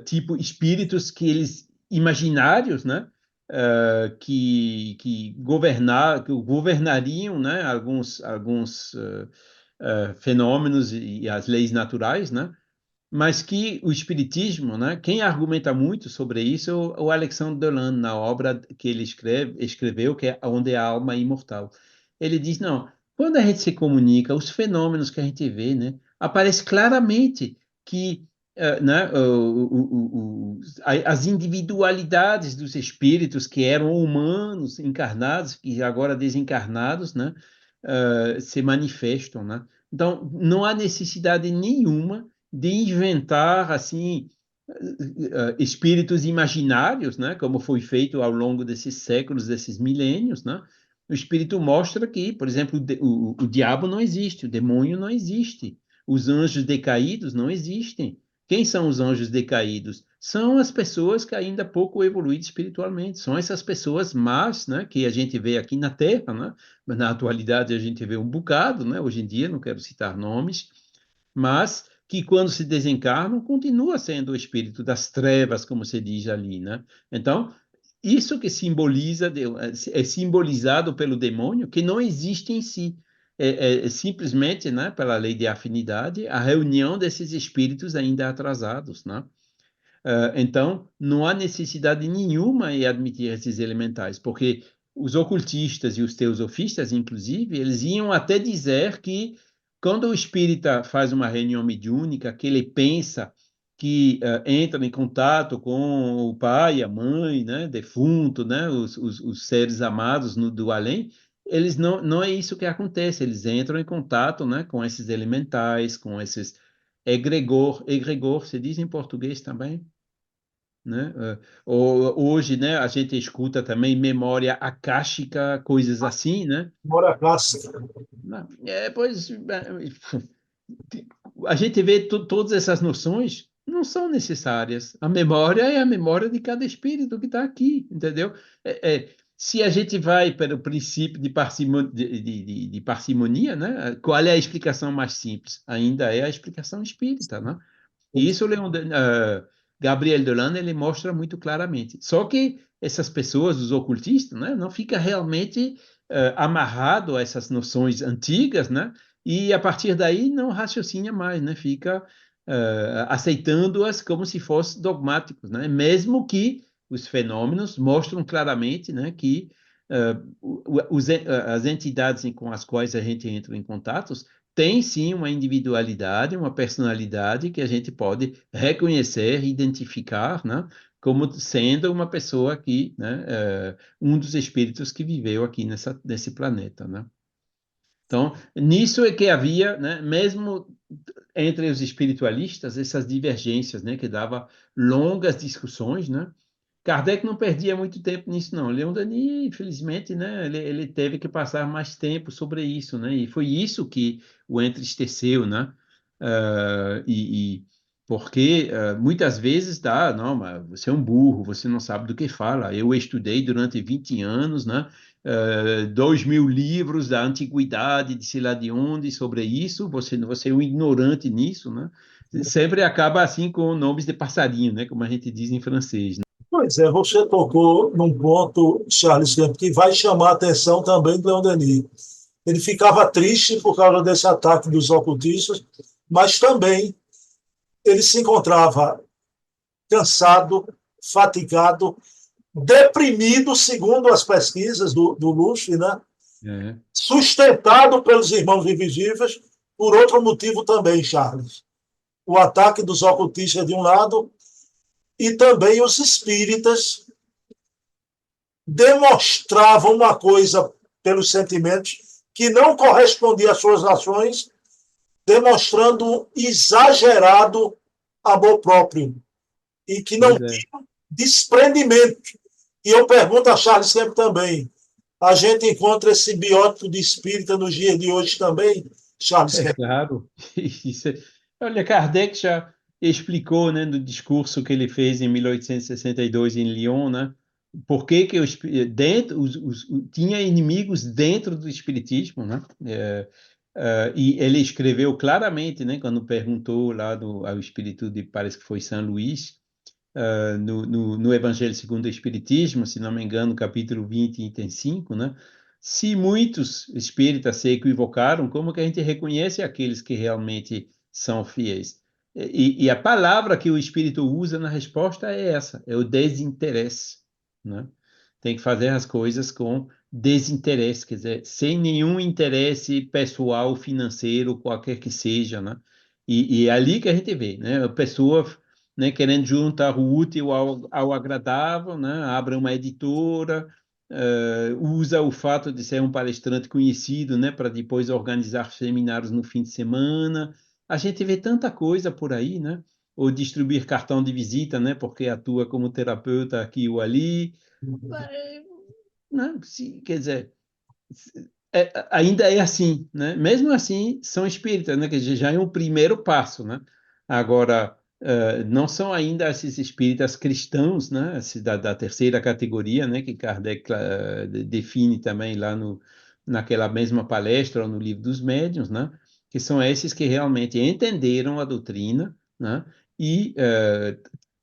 [SPEAKER 2] tipo espíritos que eles imaginários, né, que governariam, né, alguns fenômenos e as leis naturais, né, mas que o espiritismo, né, quem argumenta muito sobre isso é o Alexandre Delan, na obra que ele escreveu, que é Onde a Alma é Imortal. Ele diz, não, quando a gente se comunica, os fenômenos que a gente vê, né, aparece claramente que né, as individualidades dos espíritos que eram humanos, encarnados, e agora desencarnados, né, se manifestam, né? Então, não há necessidade nenhuma de inventar assim espíritos imaginários, né, como foi feito ao longo desses séculos, desses milênios, né? O espírito mostra que, por exemplo, o diabo não existe, o demônio não existe, os anjos decaídos não existem. Quem são os anjos decaídos? São as pessoas que ainda pouco evoluíram espiritualmente, são essas pessoas más, né, que a gente vê aqui na Terra, né? Mas na atualidade a gente vê um bocado, né? Hoje em dia, não quero citar nomes, mas que quando se desencarnam, continua sendo o espírito das trevas, como se diz ali, né? Então, isso que simboliza, é simbolizado pelo demônio, que não existe em si. É simplesmente, né, pela lei de afinidade, a reunião desses espíritos ainda atrasados, né? Então, não há necessidade nenhuma em admitir esses elementais, porque os ocultistas e os teosofistas, inclusive, eles iam até dizer que quando o espírita faz uma reunião mediúnica, que ele pensa que entra em contato com o pai, a mãe, né, defunto, né, os seres amados do além, eles não é isso que acontece, eles entram em contato, né, com esses elementais, com esses egregor, se diz em português também, né? Hoje, né, a gente escuta também memória akáshica, coisas assim, né?
[SPEAKER 1] Mora clássica.
[SPEAKER 2] Pois a gente vê todas essas noções não são necessárias. A memória é a memória de cada espírito que está aqui, entendeu? Se a gente vai pelo princípio de parcimonia, né? Qual é a explicação mais simples? Ainda é a explicação espírita, né? E isso Gabriel Dolan ele mostra muito claramente. Só que essas pessoas, os ocultistas, né, não fica realmente amarrado a essas noções antigas, né? E a partir daí não raciocina mais, né? Fica aceitando-as como se fossem dogmáticos, né? Mesmo que os fenômenos mostram claramente, né, que as entidades com as quais a gente entra em contato tem sim uma individualidade, uma personalidade que a gente pode reconhecer, identificar, né, como sendo uma pessoa aqui, né, um dos espíritos que viveu aqui nesse planeta, né? Então, nisso é que havia, né, mesmo entre os espiritualistas, essas divergências, né, que dava longas discussões, né? Kardec não perdia muito tempo nisso, não. Leon Denis, infelizmente, né, ele teve que passar mais tempo sobre isso, né? E foi isso que o entristeceu, né? E Porque muitas vezes dá, não, mas você é um burro, você não sabe do que fala. Eu estudei durante 20 anos, né? 2.000 livros da antiguidade, de sei lá de onde, sobre isso, você é um ignorante nisso, né? Sempre acaba assim com nomes de passarinho, né? Como a gente diz em francês, né?
[SPEAKER 1] Pois é, você tocou num ponto, Charles Kemp, que vai chamar a atenção também do Leon Denis. Ele ficava triste por causa desse ataque dos ocultistas, mas também ele se encontrava cansado, fatigado, deprimido, segundo as pesquisas do Luffy, né?
[SPEAKER 2] É,
[SPEAKER 1] Sustentado pelos irmãos invisíveis, por outro motivo também, Charles. O ataque dos ocultistas de um lado e também os espíritas demonstravam uma coisa pelos sentimentos que não correspondia às suas ações, demonstrando um exagerado amor próprio e que não
[SPEAKER 2] pois é.
[SPEAKER 1] tinha desprendimento. E eu pergunto a Charles sempre também, a gente encontra esse biótipo de espírita nos dias de hoje também, Charles
[SPEAKER 2] É
[SPEAKER 1] Kemp?
[SPEAKER 2] claro. Isso olha, Kardec já explicou, né, no discurso que ele fez em 1862 em Lyon, né, por que que tinha inimigos dentro do espiritismo, né? E ele escreveu claramente, né, quando perguntou lá ao espírito de, parece que foi São Luís, no Evangelho segundo o Espiritismo, se não me engano, capítulo 20, item 5, né? Se muitos espíritas se equivocaram, como que a gente reconhece aqueles que realmente são fiéis? E a palavra que o Espírito usa na resposta é essa, é o desinteresse, né? Tem que fazer as coisas com desinteresse, quer dizer, sem nenhum interesse pessoal, financeiro, qualquer que seja, né? E é ali que a gente vê, né? A pessoa, né, querendo juntar o útil ao agradável, né, abre uma editora, usa o fato de ser um palestrante conhecido, né, para depois organizar seminários no fim de semana. A gente vê tanta coisa por aí, né? Ou distribuir cartão de visita, né, porque atua como terapeuta aqui ou ali. Né? Quer dizer, ainda é assim, né? Mesmo assim, são espíritas, né? Que já é um primeiro passo, né? Agora, não são ainda esses espíritas cristãos, né? Da terceira categoria, né? Que Kardec define também lá naquela mesma palestra ou no Livro dos Médiuns, né? Que são esses que realmente entenderam a doutrina, né? E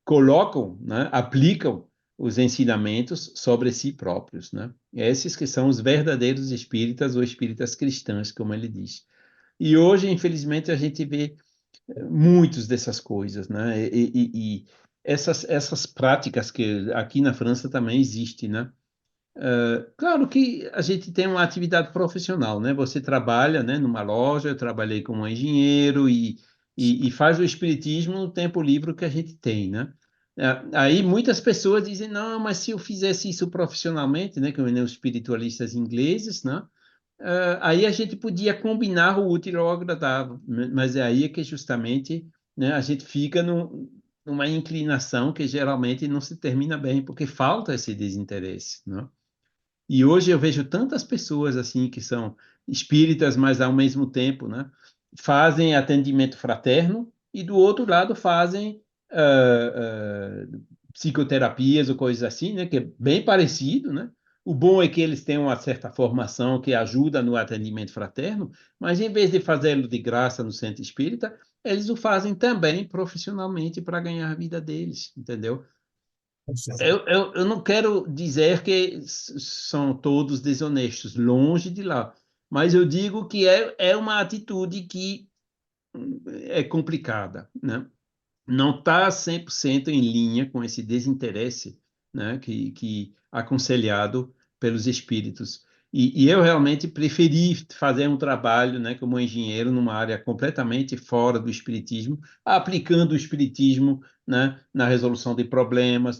[SPEAKER 2] colocam, né? Aplicam os ensinamentos sobre si próprios, né? Esses que são os verdadeiros espíritas ou espíritas cristãs, como ele diz. E hoje, infelizmente, a gente vê muitas dessas coisas, né? E essas práticas que aqui na França também existem, né? Claro que a gente tem uma atividade profissional, né? Você trabalha, né, numa loja, eu trabalhei como engenheiro e faz o espiritismo no tempo livre que a gente tem, né? Aí muitas pessoas dizem, não, mas se eu fizesse isso profissionalmente, né, como nem os espiritualistas ingleses, né? Aí a gente podia combinar o útil ao agradável, né? Mas é aí que justamente, né, a gente fica numa inclinação que geralmente não se termina bem, porque falta esse desinteresse, né? E hoje eu vejo tantas pessoas assim que são espíritas, mas ao mesmo tempo, né, fazem atendimento fraterno e do outro lado fazem psicoterapias ou coisas assim, né, que é bem parecido, né? O bom é que eles têm uma certa formação que ajuda no atendimento fraterno, mas em vez de fazê-lo de graça no centro espírita, eles o fazem também profissionalmente para ganhar a vida deles, entendeu? Eu não quero dizer que são todos desonestos, longe de lá, mas eu digo que é uma atitude que é complicada, né? Não está 100% em linha com esse desinteresse, né, que aconselhado pelos espíritos. E eu realmente preferi fazer um trabalho, né, como engenheiro numa área completamente fora do espiritismo, aplicando o espiritismo, né, na resolução de problemas,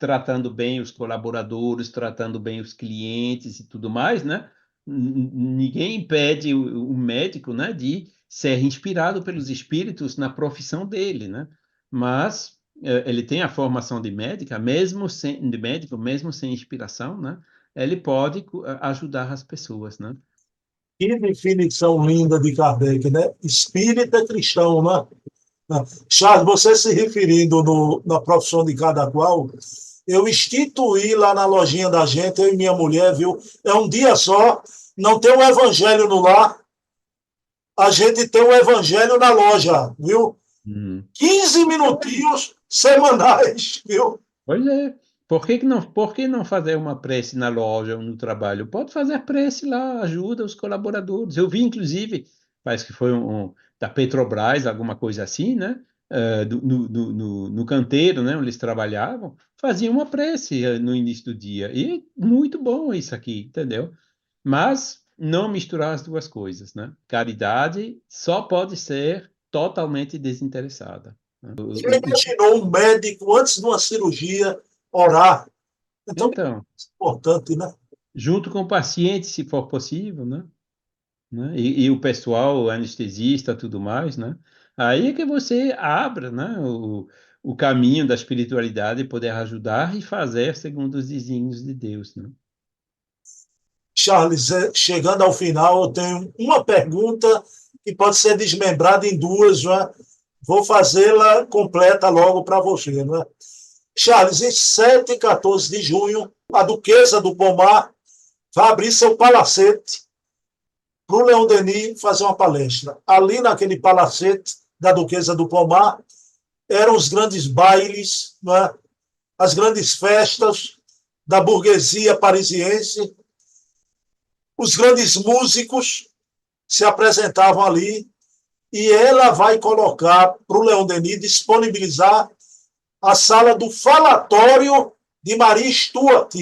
[SPEAKER 2] tratando bem os colaboradores, tratando bem os clientes e tudo mais, né? Ninguém impede o médico, né, de ser inspirado pelos espíritos na profissão dele, né? Mas ele tem a formação de médico, mesmo sem inspiração, né? Ele pode ajudar as pessoas, né?
[SPEAKER 1] Que definição linda de Kardec, né? Espírita cristão, né? Charles, você se referindo na profissão de cada qual, eu instituí lá na lojinha da gente, eu e minha mulher, viu? É um dia só, não tem um evangelho no lar, a gente tem um evangelho na loja, viu?
[SPEAKER 2] Hum.
[SPEAKER 1] 15 minutinhos semanais, viu?
[SPEAKER 2] Pois é. Por que não fazer uma prece na loja ou no trabalho? Pode fazer prece lá, ajuda os colaboradores. Eu vi, inclusive, parece que foi da Petrobras, alguma coisa assim, né? No canteiro, né? Onde eles trabalhavam, faziam uma prece no início do dia. E muito bom isso aqui, entendeu? Mas não misturar as duas coisas, né? Caridade só pode ser totalmente desinteressada, né?
[SPEAKER 1] Você imaginou um médico, antes de uma cirurgia, orar? Então, é
[SPEAKER 2] Então,
[SPEAKER 1] importante, né?
[SPEAKER 2] junto com o paciente, se for possível, né? E o pessoal, o anestesista, tudo mais, né? Aí é que você abra, né? O caminho da espiritualidade e poder ajudar e fazer segundo os desígnios de Deus, né?
[SPEAKER 1] Charles, chegando ao final, eu tenho uma pergunta que pode ser desmembrada em duas, né? Vou fazê-la completa logo para você, né? Charles, em 7 e 14 de junho, a Duquesa do Pomar vai abrir seu palacete para o Leão Denis fazer uma palestra. Ali naquele palacete da Duquesa do Pomar eram os grandes bailes, né? As grandes festas da burguesia parisiense, os grandes músicos se apresentavam ali e ela vai colocar para o Leão Denis disponibilizar a sala do falatório de Marie Stuart.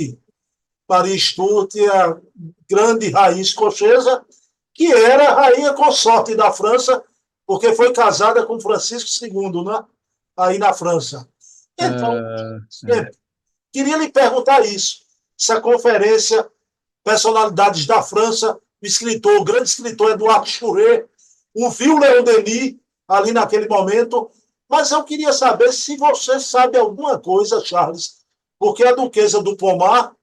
[SPEAKER 1] Marie Stuart é a grande rainha escocesa, que era a rainha consorte da França, porque foi casada com Francisco II, né? Aí na França. Então,
[SPEAKER 2] É.
[SPEAKER 1] queria lhe perguntar isso. Essa conferência, personalidades da França, o escritor, o grande escritor Eduardo Chouret, ouviu Leon Denis ali naquele momento, mas eu queria saber se você sabe alguma coisa, Charles, porque a Duquesa do Pomar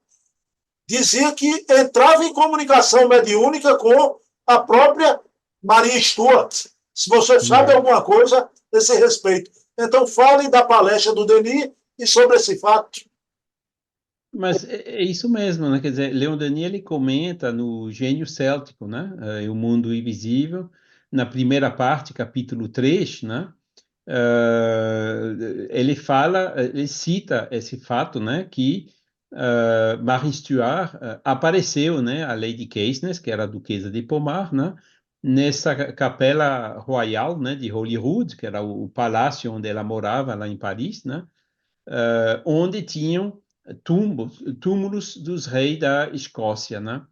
[SPEAKER 1] dizia que entrava em comunicação mediúnica com a própria Maria Stuart. Se você sabe
[SPEAKER 2] Uhum.
[SPEAKER 1] alguma coisa desse respeito. Então, fale da palestra do Denis e sobre esse fato.
[SPEAKER 2] Mas é isso mesmo, né? Quer dizer, Leon Denis ele comenta no Gênio Céltico, né? O Mundo Invisível, na primeira parte, capítulo 3, né? Ele fala, ele cita esse fato, né? Que Marie Stuart apareceu, né? A Lady Caithness, que era a Duquesa de Pomar, né? Nessa capela royal, né? De Holyrood, que era o palácio onde ela morava lá em Paris, né? Onde tinham túmulos dos reis da Escócia, né?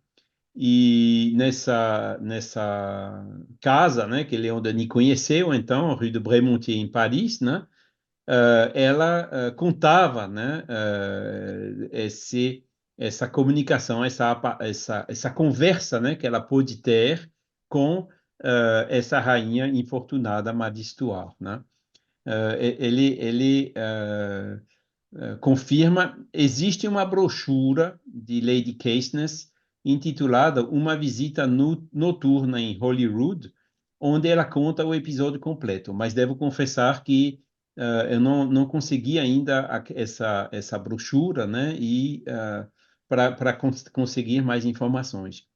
[SPEAKER 2] E nessa casa, né, que Leon Denis conheceu, então, Rue de Brémontier, em Paris, né? Ela contava, né, essa comunicação, essa conversa, né, que ela pôde ter com essa rainha infortunada, Marie Stuart, né? Ele confirma, existe uma brochura de Lady Caithness intitulada Uma Visita Noturna em Holyrood, onde ela conta o episódio completo, mas devo confessar que eu não consegui ainda essa brochura, né, e para conseguir mais informações.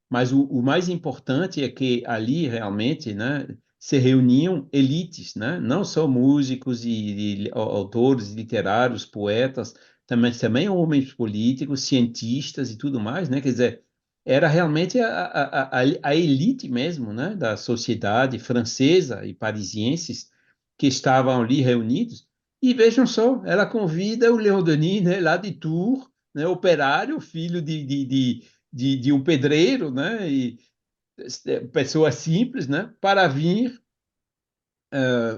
[SPEAKER 2] Mas o mais importante é que ali realmente, né, se reuniam elites, né, não só músicos e autores literários, poetas, também homens políticos, cientistas e tudo mais, né, quer dizer, era realmente a elite mesmo, né, da sociedade francesa e parisienses que estavam ali reunidos. E vejam só, ela convida o Léon Denis, né, lá de Tours, né, operário, filho de um pedreiro, né, e pessoa simples, né, para vir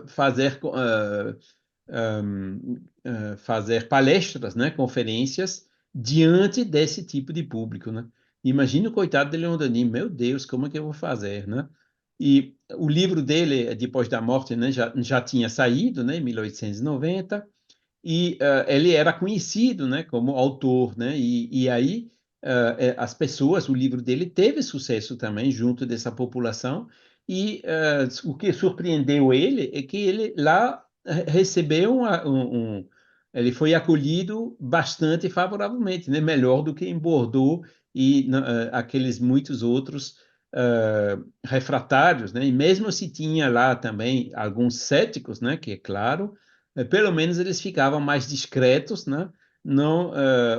[SPEAKER 2] fazer fazer palestras, né, conferências diante desse tipo de público, né? Imagina o coitado de Leon Denis, meu Deus, como é que eu vou fazer, né? E o livro dele, depois da morte, né, já tinha saído, né, em 1890, e ele era conhecido, né, como autor, né, e aí as pessoas, o livro dele teve sucesso também junto dessa população, e o que surpreendeu ele é que ele lá recebeu ele foi acolhido bastante favoravelmente, né? Melhor do que em Bordeaux e aqueles muitos outros refratários, né? E mesmo se tinha lá também alguns céticos, né? Que é claro, pelo menos eles ficavam mais discretos, né? Não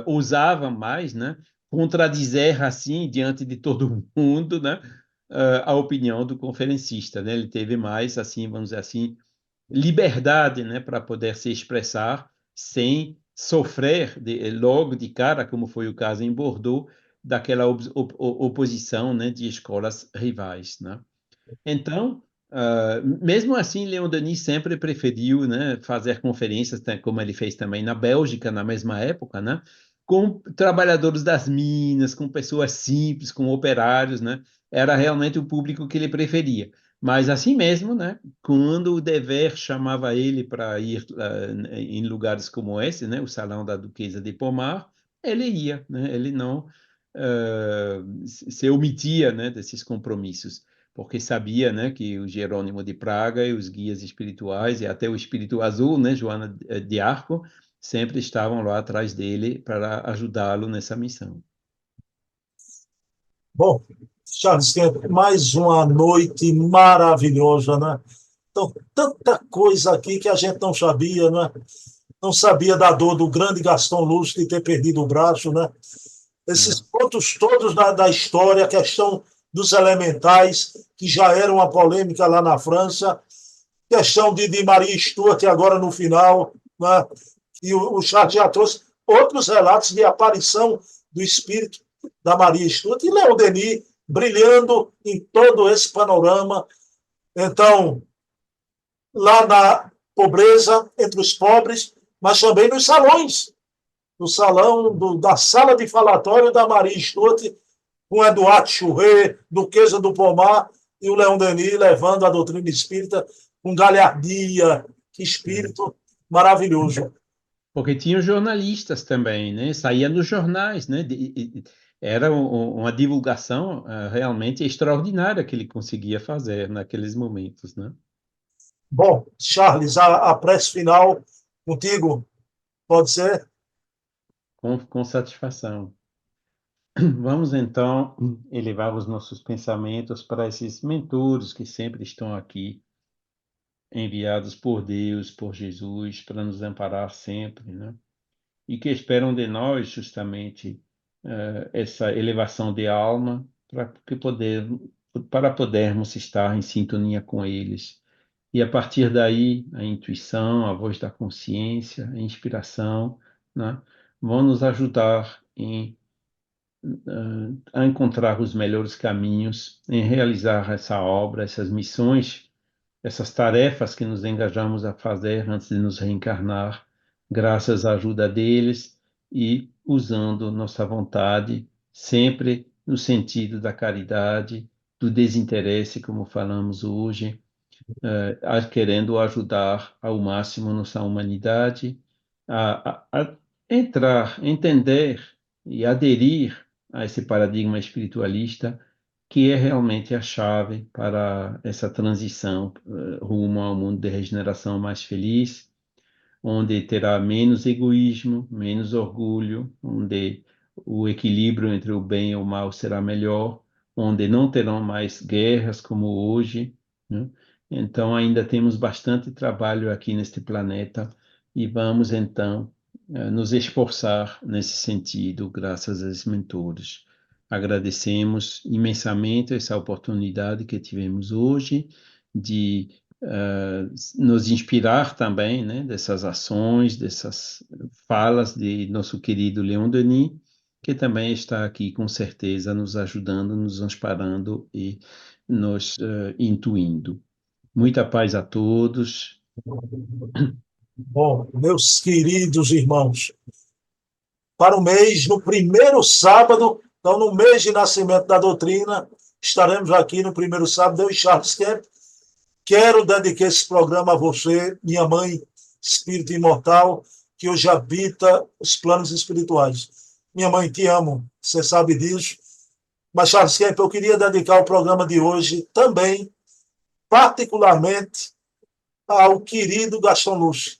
[SPEAKER 2] ousavam mais, né? Contradizer assim diante de todo mundo, né? A opinião do conferencista, né? Ele teve mais, assim, vamos dizer assim, liberdade, né, para poder se expressar sem sofrer logo de cara, como foi o caso em Bordeaux, daquela oposição, né, de escolas rivais, né? Então, mesmo assim, Leon Denis sempre preferiu, né, fazer conferências, né, como ele fez também na Bélgica, na mesma época, né, com trabalhadores das minas, com pessoas simples, com operários, né, era realmente o público que ele preferia. Mas assim mesmo, né, quando o dever chamava ele para ir em lugares como esse, né, o Salão da Duquesa de Pomar, ele ia, né, ele não se omitia, né, desses compromissos porque sabia, né, que o Jerônimo de Praga e os guias espirituais e até o Espírito Azul, né, Joana de Arco, sempre estavam lá atrás dele para ajudá-lo nessa missão.
[SPEAKER 1] Bom, Charles Kemp, mais uma noite maravilhosa, né? Então, tanta coisa aqui que a gente não sabia, né? Não sabia da dor do grande Gaston Luz de ter perdido o braço, né? Esses pontos todos da história, a questão dos elementais, que já era uma polêmica lá na França, questão de Maria Stuart agora no final, né? E o Charles já trouxe outros relatos de aparição do espírito da Maria Stuart e Leon Denis brilhando em todo esse panorama. Então, lá na pobreza, entre os pobres, mas também nos salões, no salão da sala de falatório da Maria Stuart, com Eduardo Churré, Duquesa do Pomar, e o Leon Denis levando a doutrina espírita com galhardia, que espírito maravilhoso.
[SPEAKER 2] Porque tinham jornalistas também, né? Saía nos jornais, né? Era uma divulgação realmente extraordinária que ele conseguia fazer naqueles momentos, né?
[SPEAKER 1] Bom, Charles, a prece final contigo, pode ser?
[SPEAKER 2] Com satisfação. Vamos então elevar os nossos pensamentos para esses mentores que sempre estão aqui, enviados por Deus, por Jesus, para nos amparar sempre, né? E que esperam de nós justamente essa elevação de alma para podermos estar em sintonia com eles. E a partir daí, a intuição, a voz da consciência, a inspiração, né, vão nos ajudar a encontrar os melhores caminhos, em realizar essa obra, essas missões, essas tarefas que nos engajamos a fazer antes de nos reencarnar, graças à ajuda deles e usando nossa vontade, sempre no sentido da caridade, do desinteresse, como falamos hoje, querendo ajudar ao máximo nossa humanidade a entrar, entender e aderir a esse paradigma espiritualista que é realmente a chave para essa transição rumo ao mundo de regeneração mais feliz, onde terá menos egoísmo, menos orgulho, onde o equilíbrio entre o bem e o mal será melhor, onde não terão mais guerras como hoje, né? Então, ainda temos bastante trabalho aqui neste planeta e vamos, então, nos esforçar nesse sentido, graças a esses mentores. Agradecemos imensamente essa oportunidade que tivemos hoje de nos inspirar também, né, dessas ações, dessas falas de nosso querido Leon Denis, que também está aqui com certeza nos ajudando, nos amparando e nos intuindo. Muita paz a todos.
[SPEAKER 1] Bom, meus queridos irmãos, para o mês, no primeiro sábado, então no mês de nascimento da doutrina, estaremos aqui no primeiro sábado, eu e Charles Kemp. Quero dedicar esse programa a você, minha mãe, espírito imortal, que hoje habita os planos espirituais. Minha mãe, te amo, você sabe disso. Mas, Charles Kemp, eu queria dedicar o programa de hoje também particularmente ao querido Gastão Lúcio,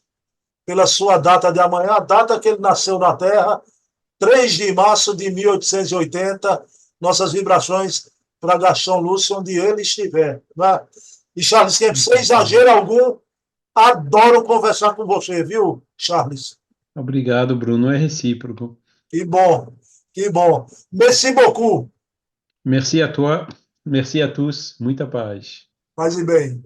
[SPEAKER 1] pela sua data de amanhã, a data que ele nasceu na Terra, 3 de março de 1880, nossas vibrações para Gastão Lúcio, onde ele estiver. Né? E, Charles Kemp, sem exagero algum, adoro conversar com você, viu, Charles?
[SPEAKER 2] Obrigado, Bruno. É recíproco.
[SPEAKER 1] Que bom, que bom. Merci beaucoup.
[SPEAKER 2] Merci à toi, merci à tous. Muita paz.
[SPEAKER 1] Faz bem.